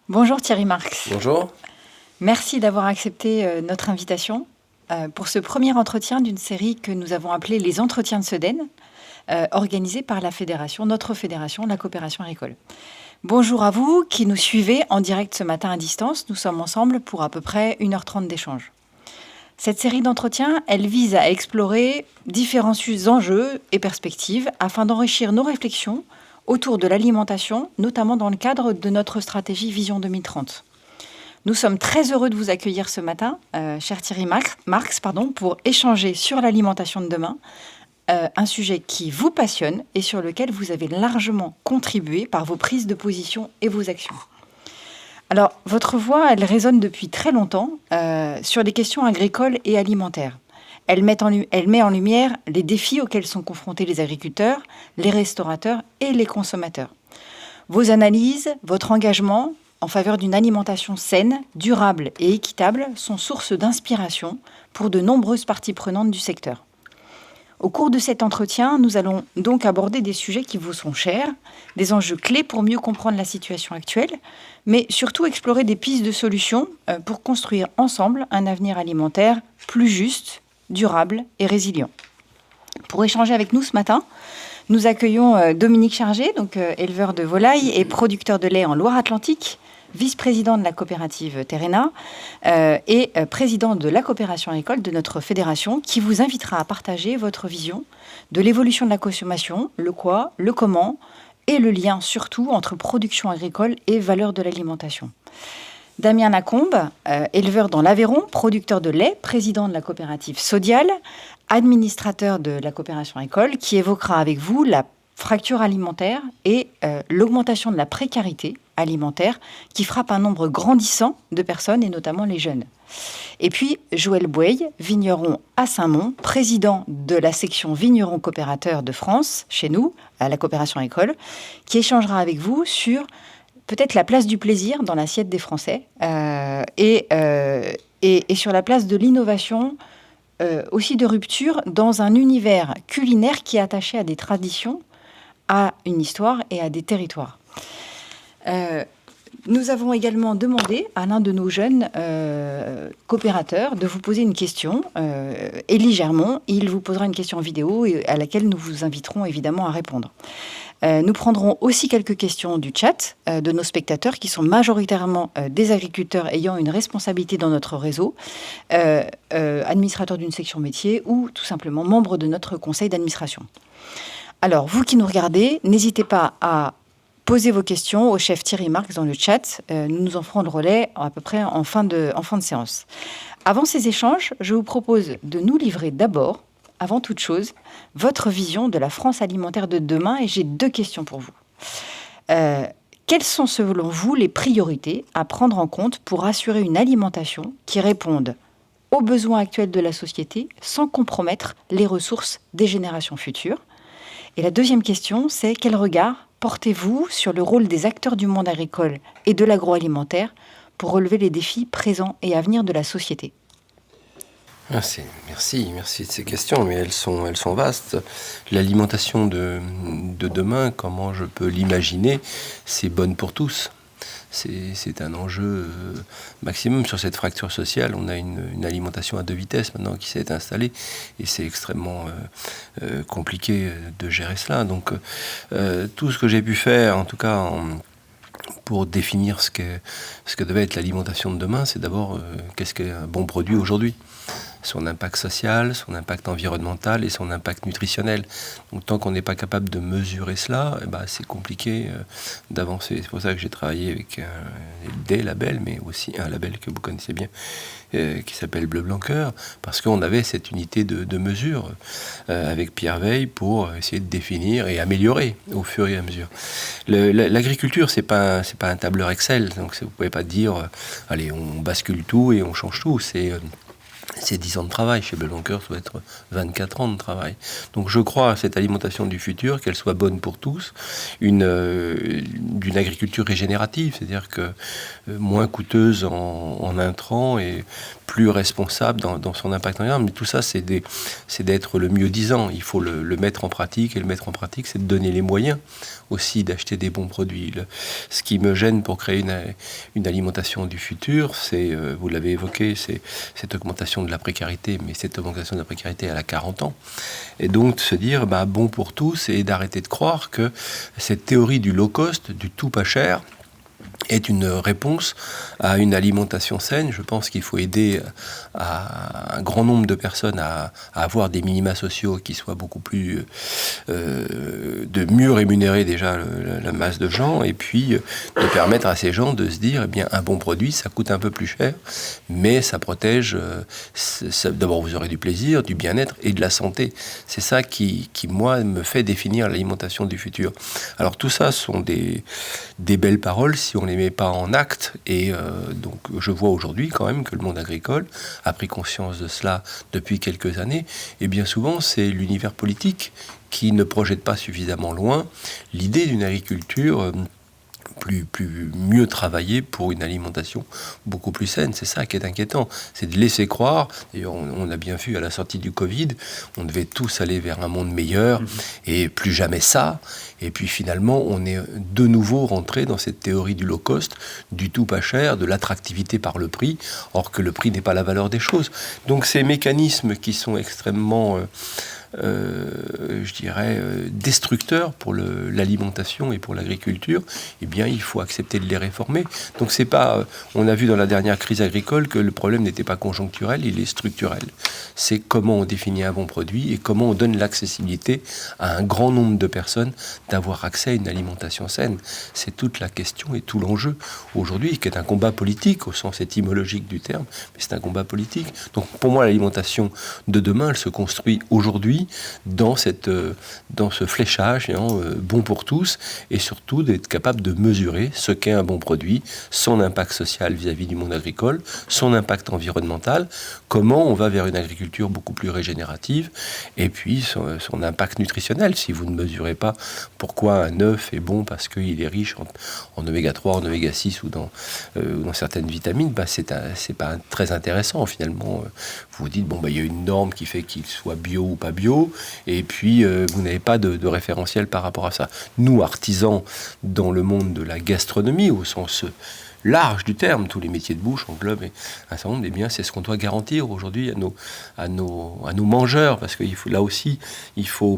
Bonjour Thierry Marx. Bonjour. Merci d'avoir accepté notre invitation pour ce premier entretien d'une série que nous avons appelée Les Entretiens de Sedaine, organisée par la fédération, notre fédération, la coopération agricole. Bonjour à vous qui nous suivez en direct ce matin à distance. Nous sommes ensemble pour à peu près 1h30 d'échange. Cette série d'entretiens, elle vise à explorer différents enjeux et perspectives afin d'enrichir nos réflexions autour de l'alimentation, notamment dans le cadre de notre stratégie Vision 2030. Nous sommes très heureux de vous accueillir ce matin, cher Thierry Marx, pour échanger sur l'alimentation de demain, un sujet qui vous passionne et sur lequel vous avez largement contribué par vos prises de position et vos actions. Alors, votre voix, elle résonne depuis très longtemps sur les questions agricoles et alimentaires. Elle met en lumière les défis auxquels sont confrontés les agriculteurs, les restaurateurs et les consommateurs. Vos analyses, votre engagement en faveur d'une alimentation saine, durable et équitable sont source d'inspiration pour de nombreuses parties prenantes du secteur. Au cours de cet entretien, nous allons donc aborder des sujets qui vous sont chers, des enjeux clés pour mieux comprendre la situation actuelle, mais surtout explorer des pistes de solutions pour construire ensemble un avenir alimentaire plus juste, durable et résilient. Pour échanger avec nous ce matin, nous accueillons Dominique Chargé, éleveur de volailles et producteur de lait en Loire-Atlantique, vice-président de la coopérative Terrena et président de la coopération agricole de notre fédération, qui vous invitera à partager votre vision de l'évolution de la consommation, le quoi, le comment et le lien surtout entre production agricole et valeur de l'alimentation. Damien Lacombe, éleveur dans l'Aveyron, producteur de lait, président de la coopérative Sodial, administrateur de la coopération agricole, qui évoquera avec vous la fracture alimentaire et l'augmentation de la précarité alimentaire qui frappe un nombre grandissant de personnes et notamment les jeunes. Et puis Joël Boueil, vigneron à Saint-Mond, président de la section vigneron coopérateur de France, chez nous, à la coopération agricole, qui échangera avec vous sur peut-être la place du plaisir dans l'assiette des Français et sur la place de l'innovation, aussi de rupture dans un univers culinaire qui est attaché à des traditions, à une histoire et à des territoires. Nous avons également demandé à l'un de nos jeunes coopérateurs de vous poser une question. Élie Germont, il vous posera une question en vidéo à laquelle nous vous inviterons évidemment à répondre. Nous prendrons aussi quelques questions du chat de nos spectateurs qui sont majoritairement des agriculteurs ayant une responsabilité dans notre réseau, administrateurs d'une section métier ou tout simplement membres de notre conseil d'administration. Alors, vous qui nous regardez, n'hésitez pas à poser vos questions au chef Thierry Marx dans le chat. Nous nous en ferons le relais à peu près en fin de séance. Avant ces échanges, je vous propose de nous livrer d'abord, avant toute chose, votre vision de la France alimentaire de demain. Et j'ai 2 questions pour vous. Quelles sont, selon vous, les priorités à prendre en compte pour assurer une alimentation qui réponde aux besoins actuels de la société sans compromettre les ressources des générations futures? Et la deuxième question, c'est quel regard portez-vous sur le rôle des acteurs du monde agricole et de l'agroalimentaire pour relever les défis présents et à venir de la société? Merci de ces questions, mais elles sont vastes. L'alimentation de demain, comment je peux l'imaginer, c'est bonne pour tous. C'est un enjeu maximum sur cette fracture sociale. On a une alimentation à 2 vitesses maintenant qui s'est installée et c'est extrêmement compliqué de gérer cela. Donc tout ce que j'ai pu faire, en tout cas pour définir ce que devait être l'alimentation de demain, c'est d'abord qu'est-ce qu'est un bon produit aujourd'hui. Son impact social, son impact environnemental et son impact nutritionnel. Donc tant qu'on n'est pas capable de mesurer cela, c'est compliqué d'avancer. C'est pour ça que j'ai travaillé avec des labels, mais aussi un label que vous connaissez bien, qui s'appelle Bleu Blanc Cœur, parce qu'on avait cette unité de mesure avec Pierre Veille pour essayer de définir et améliorer au fur et à mesure. L'agriculture, c'est pas un tableur Excel, donc vous pouvez pas dire allez, on bascule tout et on change tout. c'est 10 ans de travail. Chez Blanquer, ça doit être 24 ans de travail. Donc je crois à cette alimentation du futur, qu'elle soit bonne pour tous, d'une agriculture régénérative, c'est-à-dire que moins coûteuse en intrants et plus responsable dans son impact environnemental. Mais tout ça, c'est d'être le mieux disant. Il faut le mettre en pratique, et le mettre en pratique, c'est de donner les moyens aussi d'acheter des bons produits. Ce qui me gêne pour créer une alimentation du futur, c'est, vous l'avez évoqué, c'est cette augmentation de la précarité, mais cette augmentation de la précarité, elle a 40 ans. Et donc de se dire, bon pour tous, et d'arrêter de croire que cette théorie du low cost, du tout pas cher, est une réponse à une alimentation saine. Je pense qu'il faut aider un grand nombre de personnes à avoir des minima sociaux qui soient beaucoup plus de mieux rémunérer déjà la masse de gens, et puis de permettre à ces gens de se dire, un bon produit, ça coûte un peu plus cher, mais ça protège, d'abord vous aurez du plaisir, du bien-être et de la santé. C'est ça qui moi, me fait définir l'alimentation du futur. Alors tout ça sont des belles paroles si on les met pas en acte, et donc je vois aujourd'hui quand même que le monde agricole a pris conscience de cela depuis quelques années, et bien souvent c'est l'univers politique qui ne projette pas suffisamment loin l'idée d'une agriculture mieux travaillée pour une alimentation beaucoup plus saine. C'est ça qui est inquiétant, c'est de laisser croire, et on a bien vu à la sortie du Covid, on devait tous aller vers un monde meilleur, et plus jamais ça, et puis finalement on est de nouveau rentré dans cette théorie du low cost, du tout pas cher, de l'attractivité par le prix, or que le prix n'est pas la valeur des choses. Donc ces mécanismes qui sont extrêmement je dirais, destructeurs pour l'alimentation et pour l'agriculture, il faut accepter de les réformer. Donc c'est pas, on a vu dans la dernière crise agricole que le problème n'était pas conjoncturel, il est structurel. C'est comment on définit un bon produit et comment on donne l'accessibilité à un grand nombre de personnes d'avoir accès à une alimentation saine. C'est toute la question et tout l'enjeu aujourd'hui, qui est un combat politique au sens étymologique du terme, mais c'est un combat politique. Donc pour moi, l'alimentation de demain, elle se construit aujourd'hui dans ce fléchage bon pour tous, et surtout d'être capable de mesurer ce qu'est un bon produit, son impact social vis-à-vis du monde agricole, son impact environnemental, comment on va vers une agriculture beaucoup plus régénérative, et puis son impact nutritionnel. Si vous ne mesurez pas pourquoi un œuf est bon parce qu'il est riche en oméga 3, en oméga 6 ou dans certaines vitamines, c'est pas très intéressant finalement. Vous vous dites, il y a une norme qui fait qu'il soit bio ou pas bio, et puis vous n'avez pas de référentiel par rapport à ça. Nous, artisans dans le monde de la gastronomie, au sens large du terme, tous les métiers de bouche englobent un certain nombre, c'est ce qu'on doit garantir aujourd'hui à nos mangeurs, parce qu'il faut, là aussi, il faut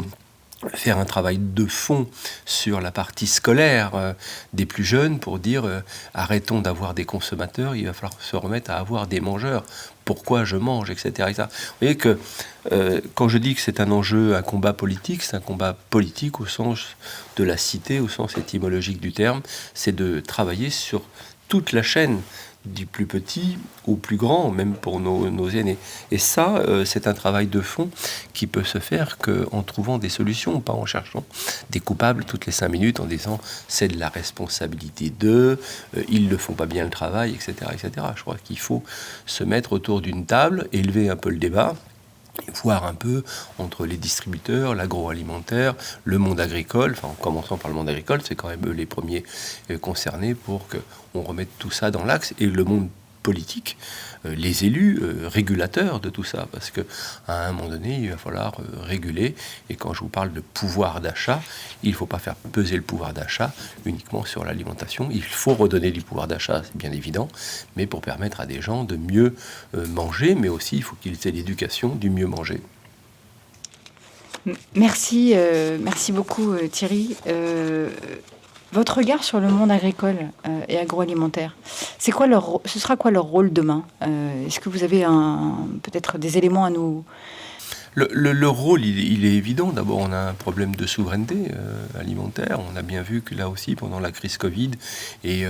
faire un travail de fond sur la partie scolaire des plus jeunes pour dire arrêtons d'avoir des consommateurs, il va falloir se remettre à avoir des mangeurs. Pourquoi je mange, etc. etc. Vous voyez que quand je dis que c'est un enjeu, un combat politique, c'est un combat politique au sens de la cité, au sens étymologique du terme, c'est de travailler sur toute la chaîne, du plus petit au plus grand, même pour nos aînés. Et ça, c'est un travail de fond qui peut se faire qu'en trouvant des solutions, pas en cherchant des coupables toutes les 5 minutes en disant c'est de la responsabilité d'eux, ils ne font pas bien le travail, etc., etc. Je crois qu'il faut se mettre autour d'une table, élever un peu le débat, voir un peu entre les distributeurs, l'agroalimentaire, le monde agricole, en commençant par le monde agricole, c'est quand même eux les premiers concernés pour qu'on remette tout ça dans l'axe, et le monde politique, les élus régulateurs de tout ça, parce qu'à un moment donné, il va falloir réguler, et quand je vous parle de pouvoir d'achat, il ne faut pas faire peser le pouvoir d'achat uniquement sur l'alimentation, il faut redonner du pouvoir d'achat, c'est bien évident, mais pour permettre à des gens de mieux manger, mais aussi il faut qu'ils aient l'éducation du mieux manger. Merci beaucoup Thierry. Votre regard sur le monde agricole et agroalimentaire, ce sera quoi leur rôle demain ? Est-ce que vous avez peut-être des éléments à nous Le rôle, il est évident. D'abord, on a un problème de souveraineté alimentaire. On a bien vu que là aussi, pendant la crise Covid et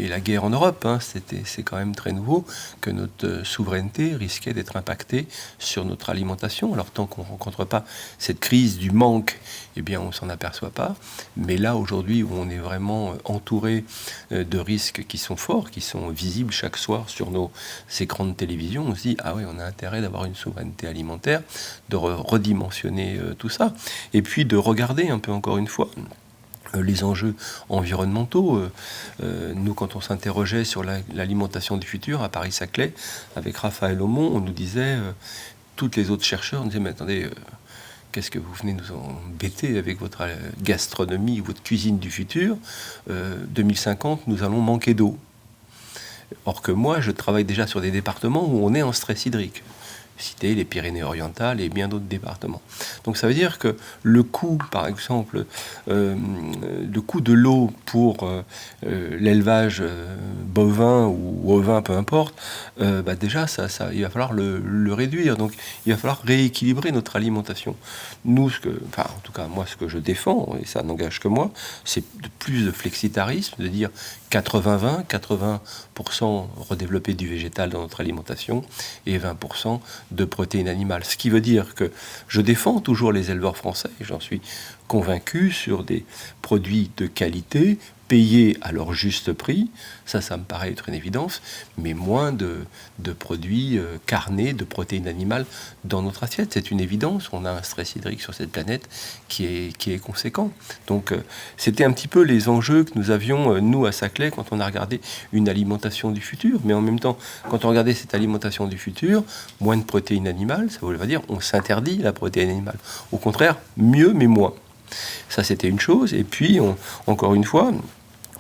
la guerre en Europe, c'est quand même très nouveau, que notre souveraineté risquait d'être impactée sur notre alimentation. Alors, tant qu'on ne rencontre pas cette crise du manque, eh bien, on ne s'en aperçoit pas. Mais là, aujourd'hui, où on est vraiment entouré de risques qui sont forts, qui sont visibles chaque soir sur nos écrans de télévision, on se dit, ah oui, on a intérêt d'avoir une souveraineté alimentaire, de redimensionner tout ça, et puis de regarder un peu encore une fois les enjeux environnementaux. Nous, quand on s'interrogeait sur l'alimentation du futur à Paris-Saclay, avec Raphaël Aumont, on nous disait, toutes les autres chercheurs nous disaient, mais attendez, qu'est-ce que vous venez nous embêter avec votre gastronomie, votre cuisine du futur 2050, nous allons manquer d'eau. Or que moi, je travaille déjà sur des départements où on est en stress hydrique. Citer les Pyrénées-Orientales et bien d'autres départements. Donc ça veut dire que le coût, par exemple, le coût de l'eau pour l'élevage bovin ou ovin, peu importe, déjà, il va falloir le réduire. Donc il va falloir rééquilibrer notre alimentation. Nous, en tout cas, moi, ce que je défends, et ça n'engage que moi, c'est plus de flexitarisme, de dire 80-20, 80% redévelopper du végétal dans notre alimentation et 20% de protéines animales. Ce qui veut dire que je défends toujours les éleveurs français, et j'en suis convaincu, sur des produits de qualité, payés à leur juste prix, ça me paraît être une évidence, mais moins de produits carnés, de protéines animales dans notre assiette. C'est une évidence, on a un stress hydrique sur cette planète qui est conséquent. Donc c'était un petit peu les enjeux que nous avions, nous, à Saclay, quand on a regardé une alimentation du futur. Mais en même temps, quand on regardait cette alimentation du futur, moins de protéines animales, ça veut dire on s'interdit la protéine animale. Au contraire, mieux mais moins. Ça, c'était une chose. Et puis, encore une fois,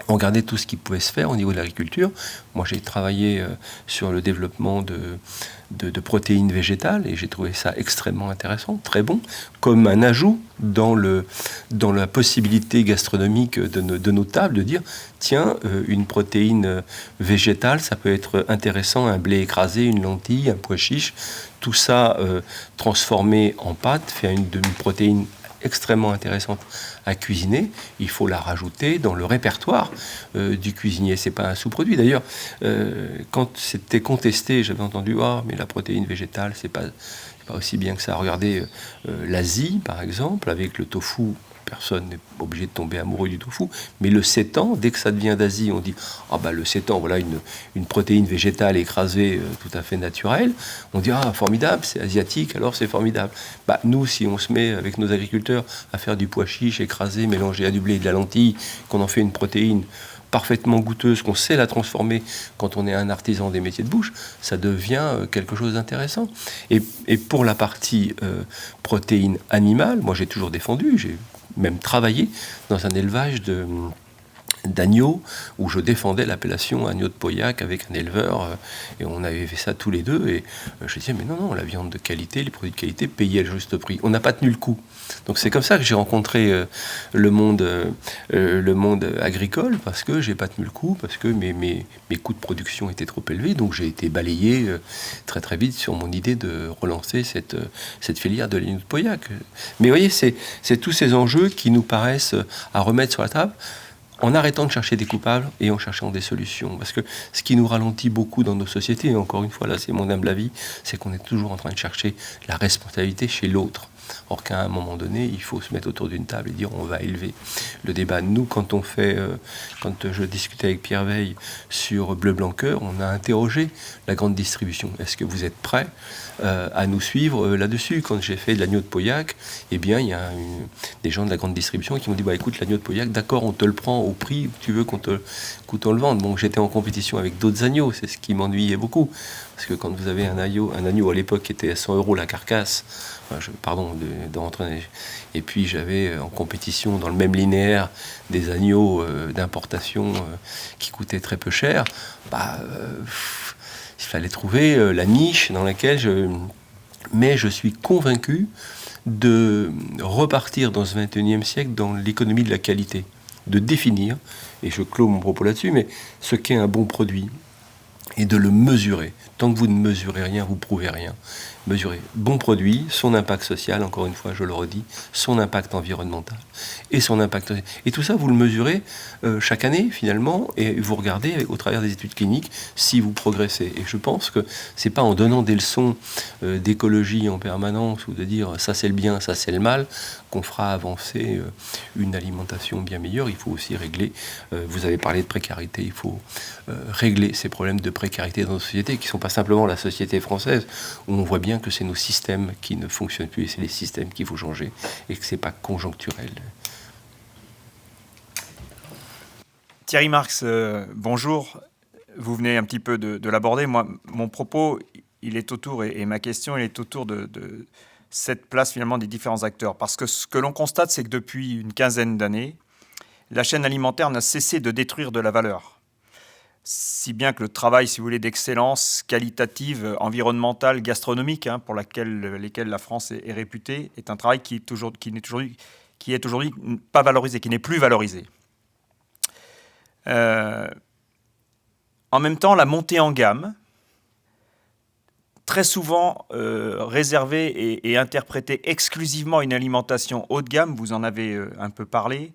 on regardait tout ce qui pouvait se faire au niveau de l'agriculture. Moi, j'ai travaillé sur le développement de protéines végétales et j'ai trouvé ça extrêmement intéressant, très bon, comme un ajout dans la possibilité gastronomique de nos tables, de dire, tiens, une protéine végétale, ça peut être intéressant, un blé écrasé, une lentille, un pois chiche, tout ça transformé en pâte, fait une protéine extrêmement intéressante à cuisiner. Il faut la rajouter dans le répertoire du cuisinier. C'est pas un sous-produit. D'ailleurs, quand c'était contesté, j'avais entendu mais la protéine végétale, c'est pas aussi bien que ça. Regardez l'Asie, par exemple, avec le tofu. Personne n'est obligé de tomber amoureux du tofu, mais le sétan, dès que ça devient d'Asie, on dit le sétan, voilà une protéine végétale écrasée tout à fait naturelle. On dit formidable, c'est asiatique, alors c'est formidable. Nous, si on se met avec nos agriculteurs à faire du pois chiche écrasé, mélangé à du blé et de la lentille, qu'on en fait une protéine parfaitement goûteuse, qu'on sait la transformer quand on est un artisan des métiers de bouche, ça devient quelque chose d'intéressant. Et pour la partie protéines animales, moi j'ai toujours défendu, j'ai même travaillé dans un élevage d'agneaux où je défendais l'appellation agneau de Pauillac avec un éleveur et on avait fait ça tous les deux et je disais mais non, la viande de qualité, les produits de qualité payés à juste prix. On n'a pas tenu le coup. Donc c'est comme ça que j'ai rencontré le monde agricole, parce que j'ai pas tenu le coup, parce que mes coûts de production étaient trop élevés, donc j'ai été balayé très très vite sur mon idée de relancer cette filière de l'agneau de Pauillac. Mais vous voyez, c'est tous ces enjeux qui nous paraissent à remettre sur la table, en arrêtant de chercher des coupables et en cherchant des solutions. Parce que ce qui nous ralentit beaucoup dans nos sociétés, et encore une fois, là c'est mon humble avis, c'est qu'on est toujours en train de chercher la responsabilité chez l'autre. Or qu'à un moment donné, il faut se mettre autour d'une table et dire on va élever le débat. Nous, quand je discutais avec Pierre Veille sur Bleu Blanc Cœur, on a interrogé la grande distribution. Est-ce que vous êtes prêts à nous suivre là-dessus? Quand j'ai fait de l'agneau de Pauillac, eh bien, il y a des gens de la grande distribution qui m'ont dit écoute, l'agneau de Pauillac, d'accord, on te le prend au prix où tu veux qu'on le vende. Donc j'étais en compétition avec d'autres agneaux, c'est ce qui m'ennuyait beaucoup. Parce que quand vous avez un agneau à l'époque qui était à 100 € la carcasse, de rentrer. Et puis j'avais en compétition dans le même linéaire des agneaux d'importation qui coûtaient très peu cher. Il fallait trouver la niche dans laquelle Mais je suis convaincu de repartir dans ce 21e siècle dans l'économie de la qualité, de définir, et je clôt mon propos là-dessus, mais ce qu'est un bon produit, et de le mesurer. Tant que vous ne mesurez rien, vous ne prouvez rien. mesurer. Bon produit, son impact social, encore une fois, je le redis, son impact environnemental et son impact... Et tout ça, vous le mesurez chaque année, finalement, et vous regardez au travers des études cliniques si vous progressez. Et je pense que c'est pas en donnant des leçons d'écologie en permanence ou de dire ça c'est le bien, ça c'est le mal, qu'on fera avancer une alimentation bien meilleure. Il faut aussi régler, vous avez parlé de précarité, il faut régler ces problèmes de précarité dans nos sociétés, qui ne sont pas simplement la société française, où on voit bien que c'est nos systèmes qui ne fonctionnent plus, et c'est les systèmes qu'il faut changer, et que ce n'est pas conjoncturel. Thierry Marx, bonjour. Vous venez un petit peu de l'aborder. Moi, mon propos, il est autour, et ma question, il est autour de cette place finalement des différents acteurs. Parce que ce que l'on constate, c'est que depuis une quinzaine d'années, la chaîne alimentaire n'a cessé de détruire de la valeur. Si bien que le travail, si vous voulez, d'excellence qualitative, environnementale, gastronomique, pour lesquels la France est réputée, est un travail qui est aujourd'hui pas valorisé, qui n'est plus valorisé. En même temps, la montée en gamme, très souvent réservée et interprétée exclusivement une alimentation haut de gamme, vous en avez un peu parlé,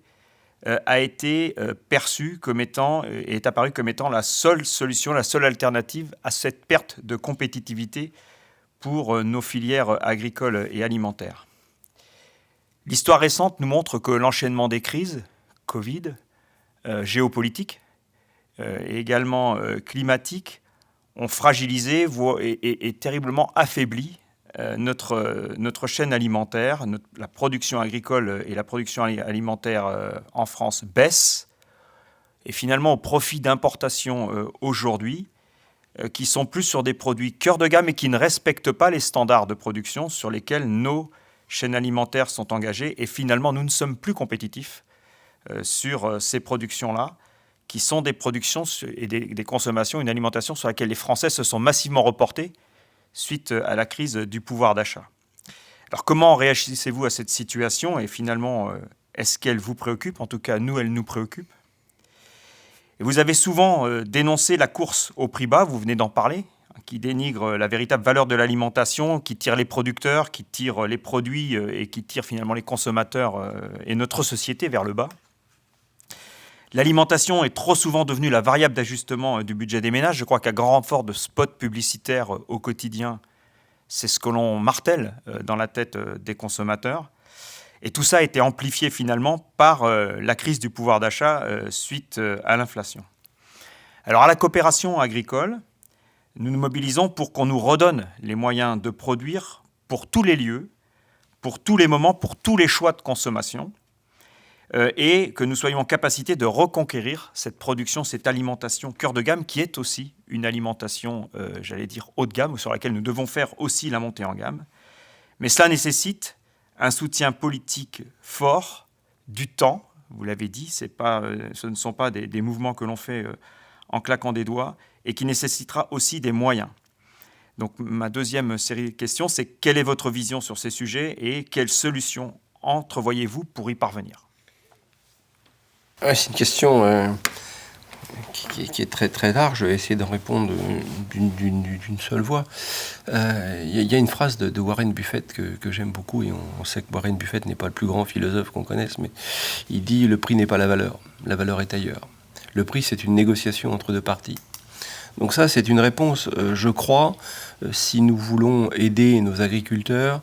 a été perçue comme étant, et est apparue comme étant la seule solution, la seule alternative à cette perte de compétitivité pour nos filières agricoles et alimentaires. L'histoire récente nous montre que l'enchaînement des crises, Covid, géopolitiques, et également climatiques, ont fragilisé et terriblement affaibli notre chaîne alimentaire. La production agricole et la production alimentaire en France baissent, et finalement au profit d'importations aujourd'hui, qui sont plus sur des produits cœur de gamme et qui ne respectent pas les standards de production sur lesquels nos chaînes alimentaires sont engagées. Et finalement, nous ne sommes plus compétitifs sur ces productions-là, qui sont des productions et des consommations, une alimentation sur laquelle les Français se sont massivement reportés suite à la crise du pouvoir d'achat. Alors comment réagissez-vous à cette situation, et finalement, est-ce qu'elle vous préoccupe? En tout cas, nous, elle nous préoccupe. Et vous avez souvent dénoncé la course au prix bas, vous venez d'en parler, qui dénigre la véritable valeur de l'alimentation, qui tire les producteurs, qui tire les produits et qui tire finalement les consommateurs et notre société vers le bas. L'alimentation est trop souvent devenue la variable d'ajustement du budget des ménages. Je crois qu'à grand renfort de spots publicitaires au quotidien, c'est ce que l'on martèle dans la tête des consommateurs. Et tout ça a été amplifié finalement par la crise du pouvoir d'achat suite à l'inflation. Alors à la coopération agricole, nous nous mobilisons pour qu'on nous redonne les moyens de produire pour tous les lieux, pour tous les moments, pour tous les choix de consommation, et que nous soyons en capacité de reconquérir cette production, cette alimentation cœur de gamme, qui est aussi une alimentation, j'allais dire, haut de gamme, sur laquelle nous devons faire aussi la montée en gamme. Mais cela nécessite un soutien politique fort, du temps, vous l'avez dit, ce ne sont pas des mouvements que l'on fait en claquant des doigts, et qui nécessitera aussi des moyens. Donc ma deuxième série de questions, c'est quelle est votre vision sur ces sujets et quelles solutions entrevoyez-vous pour y parvenir ? C'est une question qui est très très large. Je vais essayer d'en répondre d'une seule voix. Il y a une phrase de Warren Buffett que j'aime beaucoup, et on sait que Warren Buffett n'est pas le plus grand philosophe qu'on connaisse, mais il dit « Le prix n'est pas la valeur est ailleurs ». Le prix, c'est une négociation entre deux parties. Donc ça, c'est une réponse, je crois, si nous voulons aider nos agriculteurs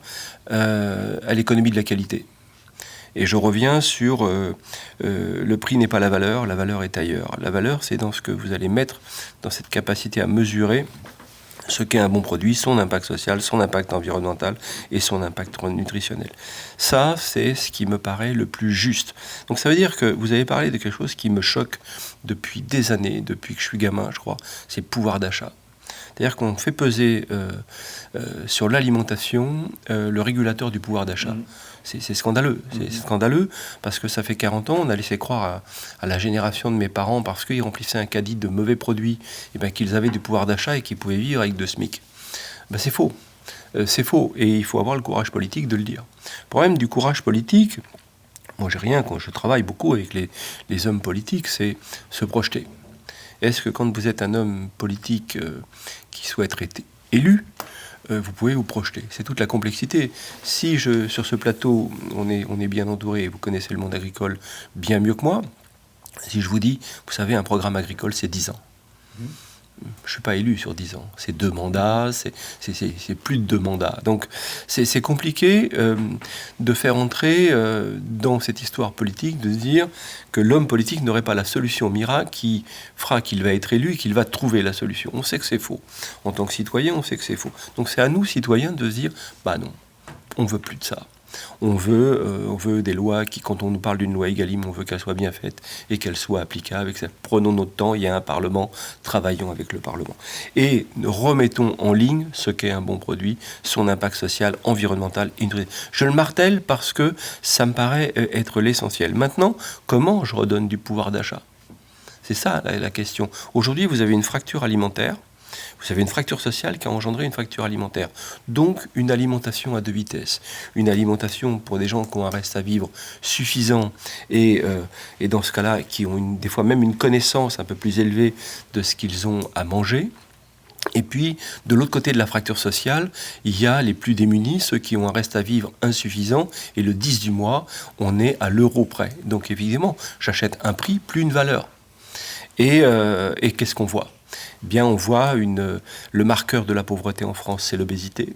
à l'économie de la qualité. Et je reviens sur le prix n'est pas la valeur est ailleurs. La valeur, c'est dans ce que vous allez mettre, dans cette capacité à mesurer ce qu'est un bon produit, son impact social, son impact environnemental et son impact nutritionnel. Ça, c'est ce qui me paraît le plus juste. Donc ça veut dire que vous avez parlé de quelque chose qui me choque depuis des années, depuis que je suis gamin, je crois, c'est le pouvoir d'achat. C'est-à-dire qu'on fait peser sur l'alimentation le régulateur du pouvoir d'achat. C'est scandaleux. C'est scandaleux parce que ça fait 40 ans, on a laissé croire à la génération de mes parents, parce qu'ils remplissaient un caddie de mauvais produits, qu'ils avaient du pouvoir d'achat et qu'ils pouvaient vivre avec 2 SMIC. C'est faux. C'est faux. Et il faut avoir le courage politique de le dire. Le problème du courage politique, moi j'ai rien, quand je travaille beaucoup avec les hommes politiques, c'est se projeter. Est-ce que quand vous êtes un homme politique qui souhaite être élu, vous pouvez vous projeter. C'est toute la complexité. Si sur ce plateau, on est bien entouré, vous connaissez le monde agricole bien mieux que moi, si je vous dis, vous savez, un programme agricole, c'est 10 ans. Je ne suis pas élu sur 10 ans. C'est 2 mandats, c'est plus de 2 mandats. Donc c'est compliqué de faire entrer dans cette histoire politique, de se dire que l'homme politique n'aurait pas la solution miracle qui fera qu'il va être élu et qu'il va trouver la solution. On sait que c'est faux. En tant que citoyen, on sait que c'est faux. Donc c'est à nous, citoyens, de se dire, bah non, on ne veut plus de ça. On veut des lois qui, quand on nous parle d'une loi Egalim, on veut qu'elle soit bien faite et qu'elle soit applicable. Prenons notre temps, il y a un Parlement, travaillons avec le Parlement. Et remettons en ligne ce qu'est un bon produit, son impact social, environnemental. Je le martèle parce que ça me paraît être l'essentiel. Maintenant, comment je redonne du pouvoir d'achat ? C'est ça la question. Aujourd'hui, vous avez une fracture alimentaire. Vous avez une fracture sociale qui a engendré une fracture alimentaire. Donc, une alimentation à 2 vitesses. Une alimentation pour des gens qui ont un reste à vivre suffisant et dans ce cas-là, qui ont des fois même une connaissance un peu plus élevée de ce qu'ils ont à manger. Et puis, de l'autre côté de la fracture sociale, il y a les plus démunis, ceux qui ont un reste à vivre insuffisant. Et le 10 du mois, on est à l'euro près. Donc, évidemment, j'achète un prix, plus une valeur. Et qu'est-ce qu'on voit ? Bien, on voit le marqueur de la pauvreté en France, c'est l'obésité.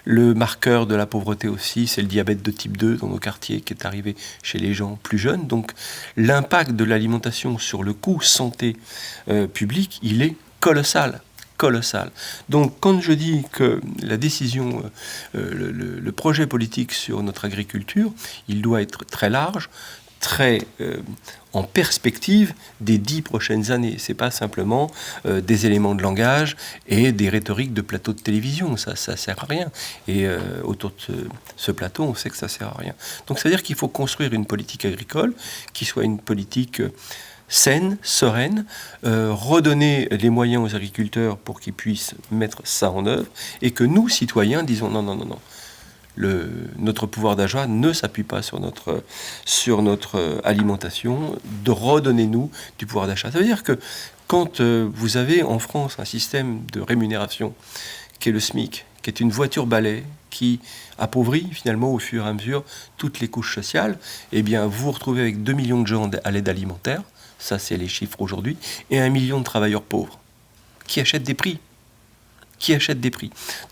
Le marqueur de la pauvreté aussi, c'est le diabète de type 2 dans nos quartiers qui est arrivé chez les gens plus jeunes. Donc, l'impact de l'alimentation sur le coût santé publique, il est colossal. Colossal. Donc, quand je dis que la décision, le projet politique sur notre agriculture, il doit être très large, très en perspective des 10 prochaines années. C'est pas simplement des éléments de langage et des rhétoriques de plateau de télévision. Ça sert à rien. Et autour de ce plateau, on sait que ça sert à rien. Donc, c'est-à-dire qu'il faut construire une politique agricole qui soit une politique saine, sereine, redonner les moyens aux agriculteurs pour qu'ils puissent mettre ça en œuvre et que nous, citoyens, disons non. Notre pouvoir d'achat ne s'appuie pas sur notre alimentation, de redonner-nous du pouvoir d'achat. Ça veut dire que quand vous avez en France un système de rémunération qui est le SMIC, qui est une voiture balai, qui appauvrit finalement au fur et à mesure toutes les couches sociales, eh bien vous vous retrouvez avec 2 millions de gens à l'aide alimentaire, ça c'est les chiffres aujourd'hui, et 1 million de travailleurs pauvres qui achètent des prix.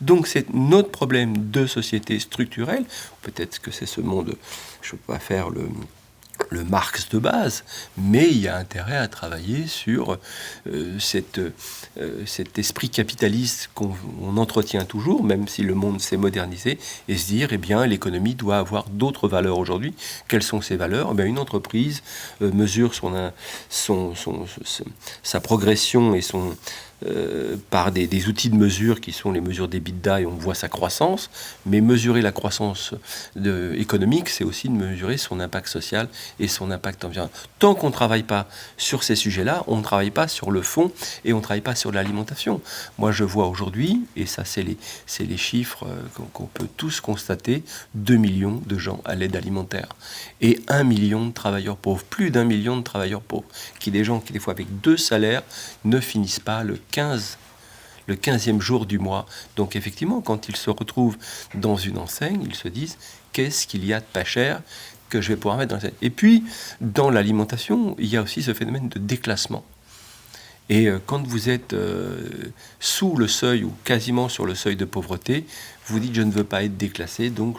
Donc c'est notre problème de société structurelle. Peut-être que c'est ce monde, je ne peux pas faire le Marx de base, mais il y a intérêt à travailler sur cet esprit capitaliste qu'on entretient toujours, même si le monde s'est modernisé, et se dire, eh bien, l'économie doit avoir d'autres valeurs aujourd'hui. Quelles sont ces valeurs ? Eh bien, une entreprise mesure sa progression et par des outils de mesure qui sont les mesures d'EBITDA et on voit sa croissance, mais mesurer la croissance économique, c'est aussi de mesurer son impact social et son impact environnemental. Tant qu'on ne travaille pas sur ces sujets-là, on ne travaille pas sur le fond et on ne travaille pas sur l'alimentation. Moi, je vois aujourd'hui, et ça c'est les chiffres qu'on peut tous constater, 2 millions de gens à l'aide alimentaire et 1 million de travailleurs pauvres, plus d'1 million de travailleurs pauvres, des gens qui des fois avec 2 salaires ne finissent pas le 15e jour du mois. Donc effectivement, quand ils se retrouvent dans une enseigne, ils se disent qu'est-ce qu'il y a de pas cher que je vais pouvoir mettre dans l'enseigne. Et puis, dans l'alimentation, il y a aussi ce phénomène de déclassement. Et quand vous êtes sous le seuil ou quasiment sur le seuil de pauvreté, vous dites je ne veux pas être déclassé, donc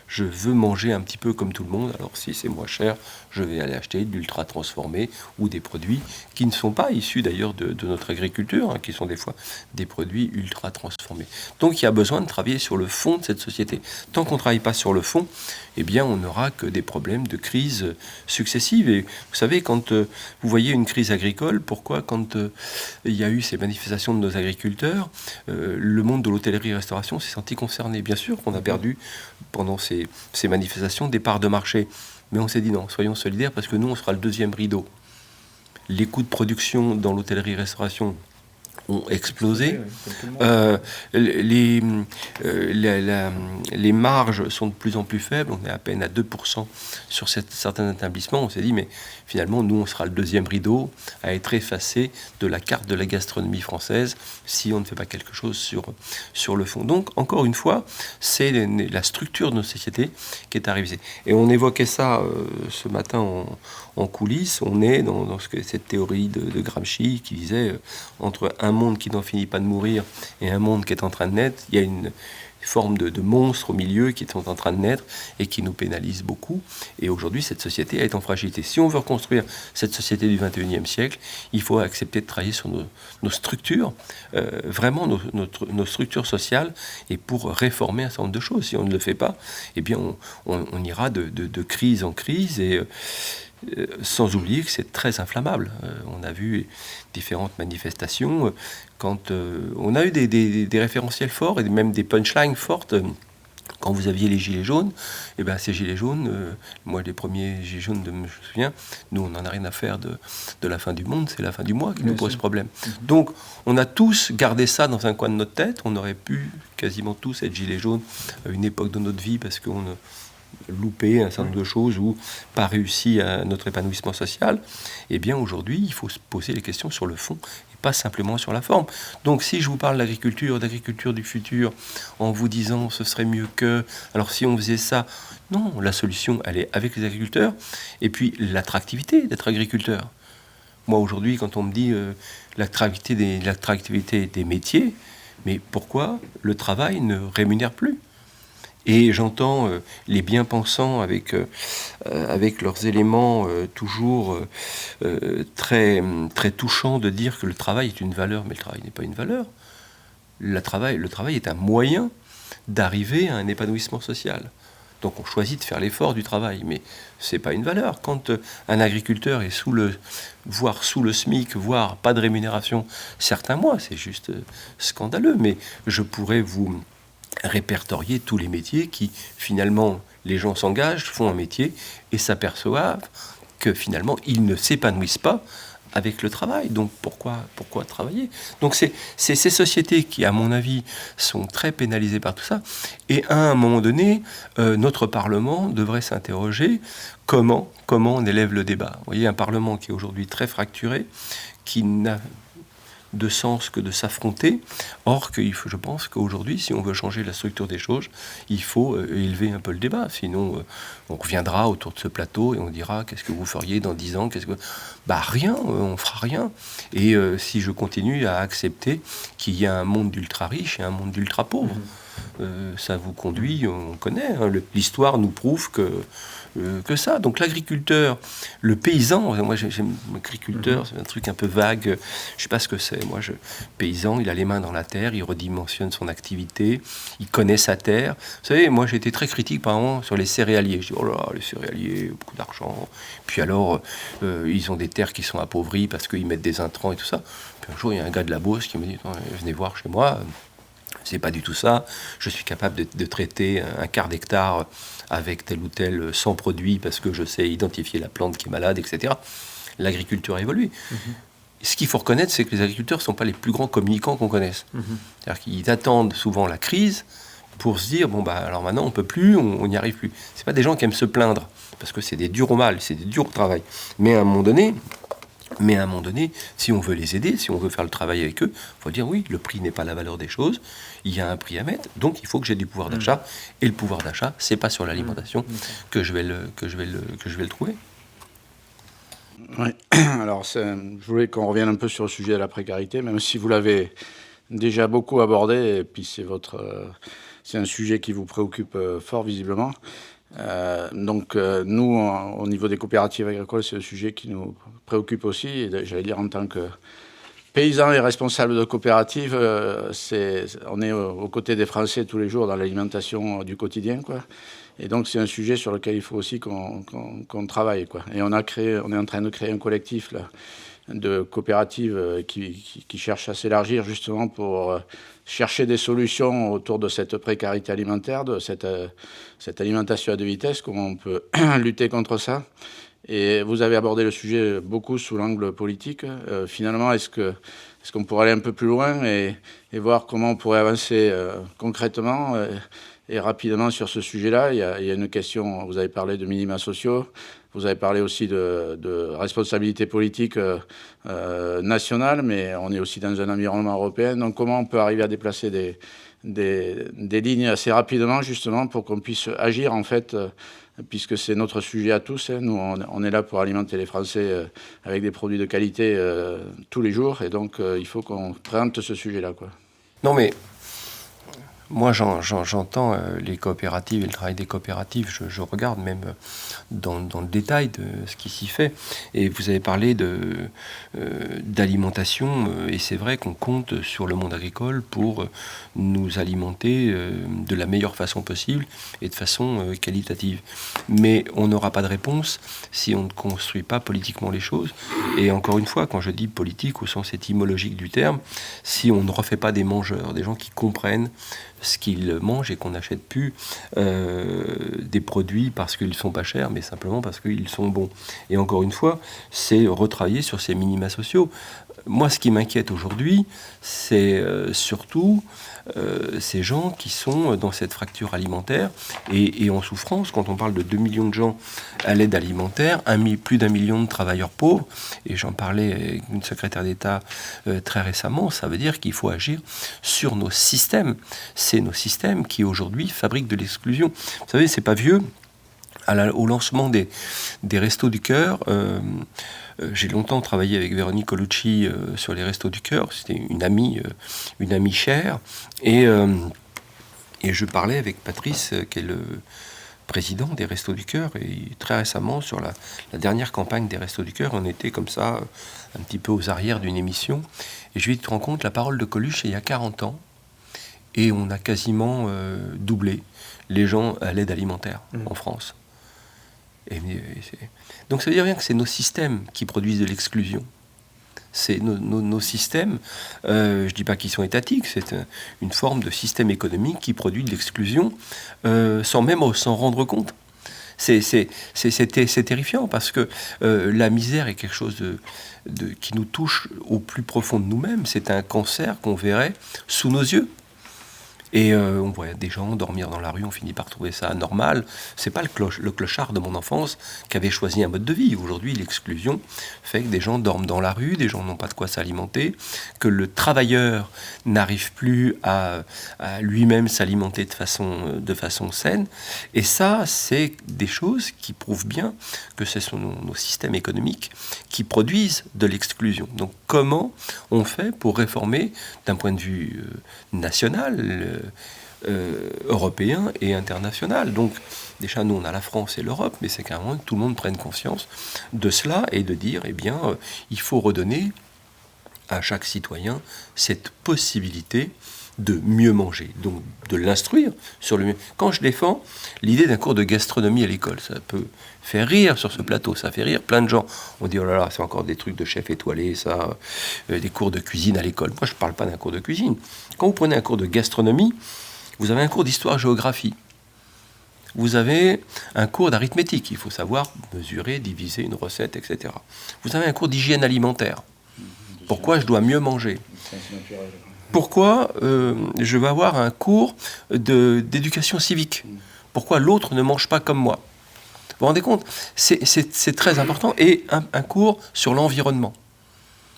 je veux manger un petit peu comme tout le monde. Alors si c'est moins cher, je vais aller acheter de l'ultra transformé ou des produits qui ne sont pas issus d'ailleurs de notre agriculture, qui sont des fois des produits ultra transformés. Donc il y a besoin de travailler sur le fond de cette société. Tant qu'on ne travaille pas sur le fond, eh bien on n'aura que des problèmes de crise successives. Et vous savez, quand vous voyez une crise agricole, pourquoi quand il y a eu ces manifestations de nos agriculteurs, le monde de l'hôtellerie-restauration s'est senti concerné. Bien sûr qu'on a perdu pendant ces manifestations des parts de marché. Mais on s'est dit non, soyons solidaires parce que nous, on sera le deuxième rideau. Les coûts de production dans l'hôtellerie-restauration ont explosé. Oui, comme tout le monde. Les, les marges sont de plus en plus faibles. On est à peine à 2% sur certains établissements. On s'est dit, mais finalement, nous, on sera le deuxième rideau à être effacé de la carte de la gastronomie française si on ne fait pas quelque chose sur le fond. Donc, encore une fois, c'est la structure de nos sociétés qui est arrivée. Et on évoquait ça ce matin en coulisses. On est dans cette théorie de Gramsci qui disait entre un monde qui n'en finit pas de mourir et un monde qui est en train de naître, il y a une forme de monstre au milieu qui sont en train de naître et qui nous pénalise beaucoup. Et aujourd'hui, cette société est en fragilité. Si on veut reconstruire cette société du 21e siècle, il faut accepter de travailler sur nos structures, vraiment nos structures sociales, et pour réformer un certain nombre de choses. Si on ne le fait pas, eh bien, on ira de crise en crise, et sans oublier que c'est très inflammable. On a vu différentes manifestations. Quand on a eu des référentiels forts et même des punchlines fortes. Quand vous aviez les gilets jaunes, et ben ces gilets jaunes, moi les premiers gilets jaunes, je me souviens, nous on n'en a rien à faire de la fin du monde, c'est la fin du mois qui nous pose problème. Donc on a tous gardé ça dans un coin de notre tête. On aurait pu quasiment tous être gilets jaunes à une époque de notre vie parce qu'on loupé un certain nombre de choses ou pas réussi à notre épanouissement social. Eh bien aujourd'hui, il faut se poser les questions sur le fond et pas simplement sur la forme. Donc si je vous parle d'agriculture du futur, en vous disant ce serait mieux que... Alors si on faisait ça, non, la solution, elle est avec les agriculteurs. Et puis l'attractivité d'être agriculteur. Moi aujourd'hui, quand on me dit l'attractivité des métiers, mais pourquoi le travail ne rémunère plus ? Et j'entends les bien-pensants avec leurs éléments toujours très, très touchants de dire que le travail est une valeur, mais le travail n'est pas une valeur. Le travail est un moyen d'arriver à un épanouissement social. Donc on choisit de faire l'effort du travail, mais c'est pas une valeur. Quand un agriculteur est voire sous le SMIC, voire pas de rémunération certains mois, c'est juste scandaleux. Mais je pourrais vous répertorier tous les métiers qui, finalement, les gens s'engagent, font un métier et s'aperçoivent que, finalement, ils ne s'épanouissent pas avec le travail. Donc, pourquoi travailler ? Donc, c'est ces sociétés qui, à mon avis, sont très pénalisées par tout ça. Et à un moment donné, notre Parlement devrait s'interroger comment on élève le débat. Vous voyez, un Parlement qui est aujourd'hui très fracturé, qui n'a de sens que de s'affronter. Or, je pense qu'aujourd'hui, si on veut changer la structure des choses, il faut élever un peu le débat. Sinon, on reviendra autour de ce plateau et on dira qu'est-ce que vous feriez dans 10 ans, rien, on fera rien. Et si je continue à accepter qu'il y a un monde d'ultra riches et un monde d'ultra pauvres, ça vous conduit, on connaît, hein, l'histoire nous prouve que ça. Donc l'agriculteur, le paysan, moi j'aime l'agriculteur, c'est un truc un peu vague, je sais pas ce que c'est. Moi, paysan, il a les mains dans la terre, il redimensionne son activité, il connaît sa terre. Vous savez, moi j'ai été très critique par exemple sur les céréaliers. Je dis, oh là, les céréaliers, beaucoup d'argent. Puis alors, ils ont des terres qui sont appauvries parce qu'ils mettent des intrants et tout ça. Puis un jour, il y a un gars de la Beauce qui me dit, venez voir chez moi. C'est pas du tout ça. Je suis capable de traiter un quart d'hectare avec tel ou tel sans produit parce que je sais identifier la plante qui est malade, etc. L'agriculture a évolué. Ce qu'il faut reconnaître, c'est que les agriculteurs ne sont pas les plus grands communicants qu'on connaisse. C'est-à-dire qu'ils attendent souvent la crise pour se dire, alors maintenant on ne peut plus, on n'y arrive plus. Ce pas des gens qui aiment se plaindre, parce que c'est des durs au mal, c'est des durs au travail. Mais à un moment donné, si on veut les aider, si on veut faire le travail avec eux, il faut dire oui, le prix n'est pas la valeur des choses, il y a un prix à mettre, donc il faut que j'ai du pouvoir d'achat, et le pouvoir d'achat, c'est pas sur l'alimentation que je vais le trouver. Oui, alors je voulais qu'on revienne un peu sur le sujet de la précarité, même si vous l'avez déjà beaucoup abordé, et puis c'est un sujet qui vous préoccupe fort visiblement. Nous, au niveau des coopératives agricoles, c'est un sujet qui nous préoccupe aussi. Et j'allais dire, en tant que paysans et responsables de coopératives, on est aux côtés des Français tous les jours dans l'alimentation du quotidien, quoi. Et donc, c'est un sujet sur lequel il faut aussi qu'on travaille, quoi. Et on est en train de créer un collectif là, de coopératives qui cherchent à s'élargir justement pour chercher des solutions autour de cette précarité alimentaire, de cette alimentation à deux vitesses, comment on peut lutter contre ça. Et vous avez abordé le sujet beaucoup sous l'angle politique. Finalement, est-ce que est-ce qu'on pourrait aller un peu plus loin et voir comment on pourrait avancer concrètement et rapidement sur ce sujet-là. Il y a une question, vous avez parlé de minima sociaux, vous avez parlé aussi de responsabilité politique nationale, mais on est aussi dans un environnement européen. Donc comment on peut arriver à déplacer des lignes assez rapidement, justement, pour qu'on puisse agir, en fait, puisque c'est notre sujet à tous. Hein. Nous, on est là pour alimenter les Français avec des produits de qualité tous les jours, et donc il faut qu'on présente ce sujet-là, quoi. Non, mais moi, j'entends les coopératives et le travail des coopératives. Je regarde même dans le détail de ce qui s'y fait. Et vous avez parlé d'alimentation, et c'est vrai qu'on compte sur le monde agricole pour nous alimenter de la meilleure façon possible et de façon qualitative. Mais on n'aura pas de réponse si on ne construit pas politiquement les choses. Et encore une fois, quand je dis politique au sens étymologique du terme, si on ne refait pas des mangeurs, des gens qui comprennent ce qu'ils mangent et qu'on n'achète plus des produits parce qu'ils sont pas chers, mais simplement parce qu'ils sont bons. Et encore une fois, c'est retravailler sur ces minima sociaux. Moi, ce qui m'inquiète aujourd'hui, c'est surtout ces gens qui sont dans cette fracture alimentaire et en souffrance. Quand on parle de 2 millions de gens à l'aide alimentaire, plus d'1 million de travailleurs pauvres, et j'en parlais avec une secrétaire d'État très récemment, ça veut dire qu'il faut agir sur nos systèmes. C'est nos systèmes qui aujourd'hui fabriquent de l'exclusion. Vous savez, c'est pas vieux. Au lancement des Restos du Cœur, j'ai longtemps travaillé avec Véronique Colucci sur les Restos du Cœur. C'était une amie chère. Et je parlais avec Patrice, qui est le président des Restos du Cœur, et très récemment, sur la dernière campagne des Restos du Cœur, on était comme ça, un petit peu aux arrières d'une émission. Et je lui ai dit, tu te rends compte, la parole de Coluche, il y a 40 ans, et on a quasiment doublé les gens à l'aide alimentaire en France. Donc ça veut dire bien que c'est nos systèmes qui produisent de l'exclusion. C'est nos systèmes, je ne dis pas qu'ils sont étatiques, c'est une forme de système économique qui produit de l'exclusion sans même s'en rendre compte. C'est terrifiant parce que la misère est quelque chose qui nous touche au plus profond de nous-mêmes. C'est un cancer qu'on verrait sous nos yeux. Et on voit des gens dormir dans la rue, on finit par trouver ça normal. C'est pas le clochard de mon enfance qui avait choisi un mode de vie. Aujourd'hui, l'exclusion fait que des gens dorment dans la rue, des gens n'ont pas de quoi s'alimenter, que le travailleur n'arrive plus à lui-même s'alimenter de façon saine. Et ça, c'est des choses qui prouvent bien que ce sont nos systèmes économiques qui produisent de l'exclusion. Donc comment on fait pour réformer d'un point de vue national, européen et international. Donc déjà nous on a la France et l'Europe, mais c'est carrément que tout le monde prenne conscience de cela et de dire il faut redonner à chaque citoyen cette possibilité de mieux manger, donc de l'instruire sur le mieux. Quand je défends l'idée d'un cours de gastronomie à l'école, ça peut faire rire sur ce plateau, ça fait rire plein de gens. On dit oh là là, c'est encore des trucs de chef étoilé, ça, des cours de cuisine à l'école. Moi je ne parle pas d'un cours de cuisine. Quand vous prenez un cours de gastronomie, vous avez un cours d'histoire-géographie. Vous avez un cours d'arithmétique, il faut savoir mesurer, diviser une recette, etc. Vous avez un cours d'hygiène alimentaire. Pourquoi je dois mieux manger ? Pourquoi je vais avoir un cours d'éducation civique ? Pourquoi l'autre ne mange pas comme moi ? Vous vous rendez compte ? C'est très important. Et un cours sur l'environnement.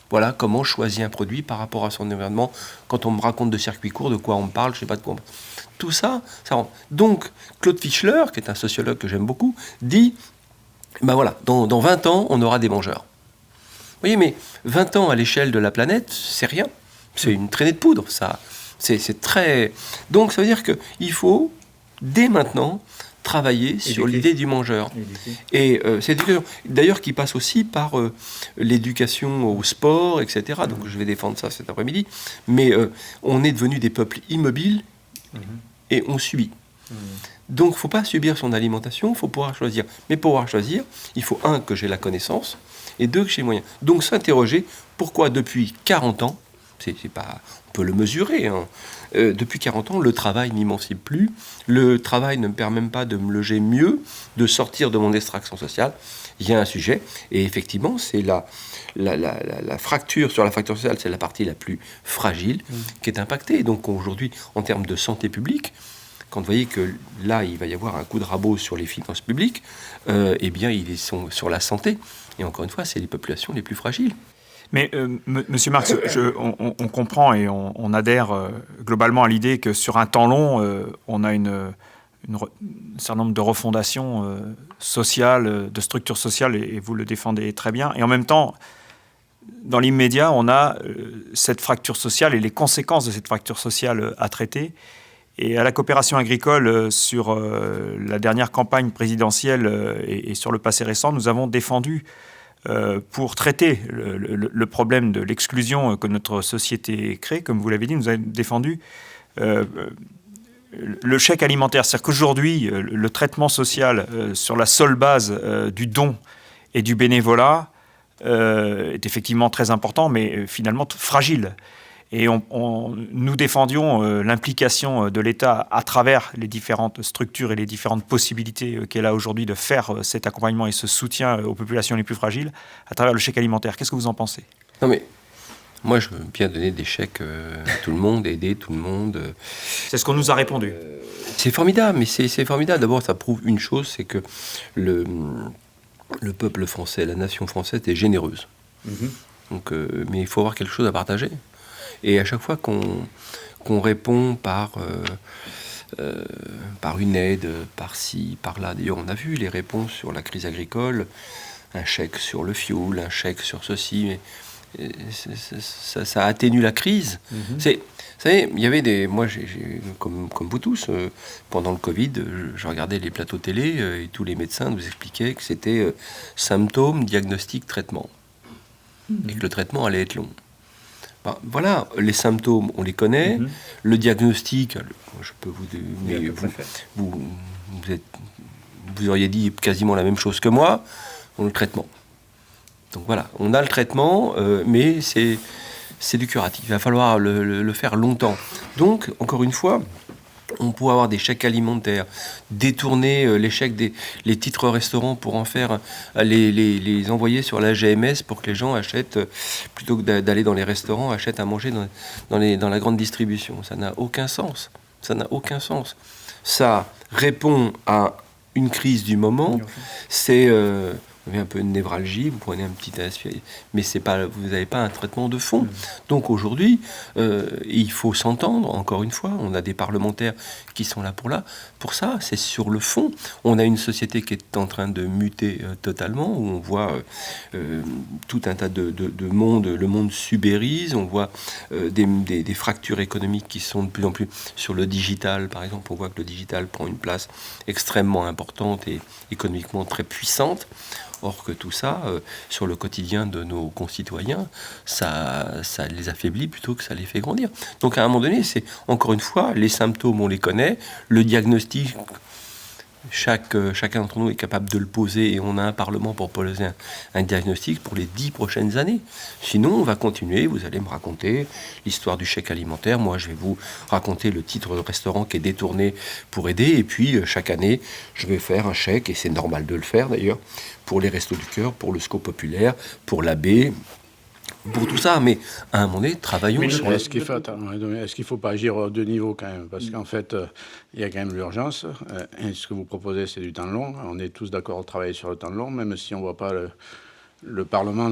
Voilà comment choisir un produit par rapport à son environnement. Quand on me raconte de circuits courts, de quoi on me parle, je ne sais pas de quoi on me parle. Tout ça, ça rend... Donc, Claude Fischler, qui est un sociologue que j'aime beaucoup, dit, voilà, dans 20 ans, on aura des mangeurs. Vous voyez, mais 20 ans à l'échelle de la planète, c'est rien. C'est une traînée de poudre, ça. C'est très... Donc, ça veut dire qu'il faut, dès maintenant, travailler sur l'idée du mangeur. Et c'est d'ailleurs qui passe aussi par l'éducation au sport, etc. Donc je vais défendre ça cet après-midi. Mais on est devenu des peuples immobiles et on subit. Donc il ne faut pas subir son alimentation, il faut pouvoir choisir. Mais pour pouvoir choisir, il faut que j'ai la connaissance, et 2, que j'ai les moyens. Donc s'interroger pourquoi depuis 40 ans, On peut le mesurer. Hein. Depuis 40 ans, le travail n'émancipe plus. Le travail ne me permet même pas de me loger mieux, de sortir de mon extraction sociale. Il y a un sujet. Et effectivement, c'est la fracture sur la fracture sociale, c'est la partie la plus fragile qui est impactée. Et donc aujourd'hui, en termes de santé publique, quand vous voyez que là, il va y avoir un coup de rabot sur les finances publiques, eh bien, ils sont sur la santé. Et encore une fois, c'est les populations les plus fragiles. Mais Monsieur Marx, on comprend et on adhère globalement à l'idée que sur un temps long, on a un certain nombre de refondations sociales, de structures sociales, et vous le défendez très bien. Et en même temps, dans l'immédiat, on a cette fracture sociale et les conséquences de cette fracture sociale à traiter. Et à la coopération agricole, sur la dernière campagne présidentielle et sur le passé récent, nous avons défendu, pour traiter le problème de l'exclusion que notre société crée, comme vous l'avez dit, nous avons défendu le chèque alimentaire. C'est-à-dire qu'aujourd'hui, le traitement social sur la seule base du don et du bénévolat est effectivement très important, mais finalement fragile. Et nous défendions l'implication de l'État à travers les différentes structures et les différentes possibilités qu'elle a aujourd'hui de faire cet accompagnement et ce soutien aux populations les plus fragiles à travers le chèque alimentaire. Qu'est-ce que vous en pensez ? Non mais, moi je veux bien donner des chèques à tout le monde, aider tout le monde. C'est ce qu'on nous a répondu. C'est formidable, mais c'est formidable. D'abord, ça prouve une chose, c'est que le peuple français, la nation française est généreuse. Donc, mais il faut avoir quelque chose à partager. Et à chaque fois qu'on répond par une aide, par-ci, par-là, d'ailleurs on a vu les réponses sur la crise agricole, un chèque sur le fioul, un chèque sur ceci, mais ça atténue la crise. Vous savez, il y avait moi comme vous tous, pendant le Covid, je regardais les plateaux télé et tous les médecins nous expliquaient que c'était symptômes, diagnostic, traitement. Et que le traitement allait être long. Ben, voilà, les symptômes, on les connaît. Le diagnostic, je peux vous dire, mais vous auriez dit quasiment la même chose que moi. Le traitement. Donc voilà, on a le traitement, mais c'est du curatif. Il va falloir le faire longtemps. Donc, encore une fois, on pourrait avoir des chèques alimentaires, détourner les chèques, les titres restaurants pour en faire, les envoyer sur la GMS pour que les gens achètent, plutôt que d'aller dans les restaurants, achètent à manger dans la grande distribution. Ça n'a aucun sens. Ça n'a aucun sens. Ça répond à une crise du moment. C'est... vous avez un peu une névralgie, vous prenez un petit aspirine, mais vous n'avez pas un traitement de fond. Donc aujourd'hui, il faut s'entendre, encore une fois, on a des parlementaires qui sont là pour ça, c'est sur le fond. On a une société qui est en train de muter totalement, où on voit tout un tas de monde, le monde s'ubérise, on voit des fractures économiques qui sont de plus en plus sur le digital, par exemple, on voit que le digital prend une place extrêmement importante et économiquement très puissante. Or que tout ça, sur le quotidien de nos concitoyens, ça les affaiblit plutôt que ça les fait grandir. Donc à un moment donné, c'est encore une fois, les symptômes, on les connaît, le diagnostic, chacun d'entre nous est capable de le poser et on a un Parlement pour poser un diagnostic pour les 10 prochaines années. Sinon, on va continuer, vous allez me raconter l'histoire du chèque alimentaire, moi je vais vous raconter le titre de restaurant qui est détourné pour aider, et puis chaque année, je vais faire un chèque, et c'est normal de le faire d'ailleurs, pour les Restos du Cœur, pour le SCO populaire, pour l'AB, pour tout ça, mais à un moment donné, travaillons sur... Est-ce qu'il ne faut pas agir de niveau quand même ? Parce qu'en fait, il y a quand même l'urgence. Et ce que vous proposez, c'est du temps long. On est tous d'accord à travailler sur le temps long, même si on ne voit pas le Parlement,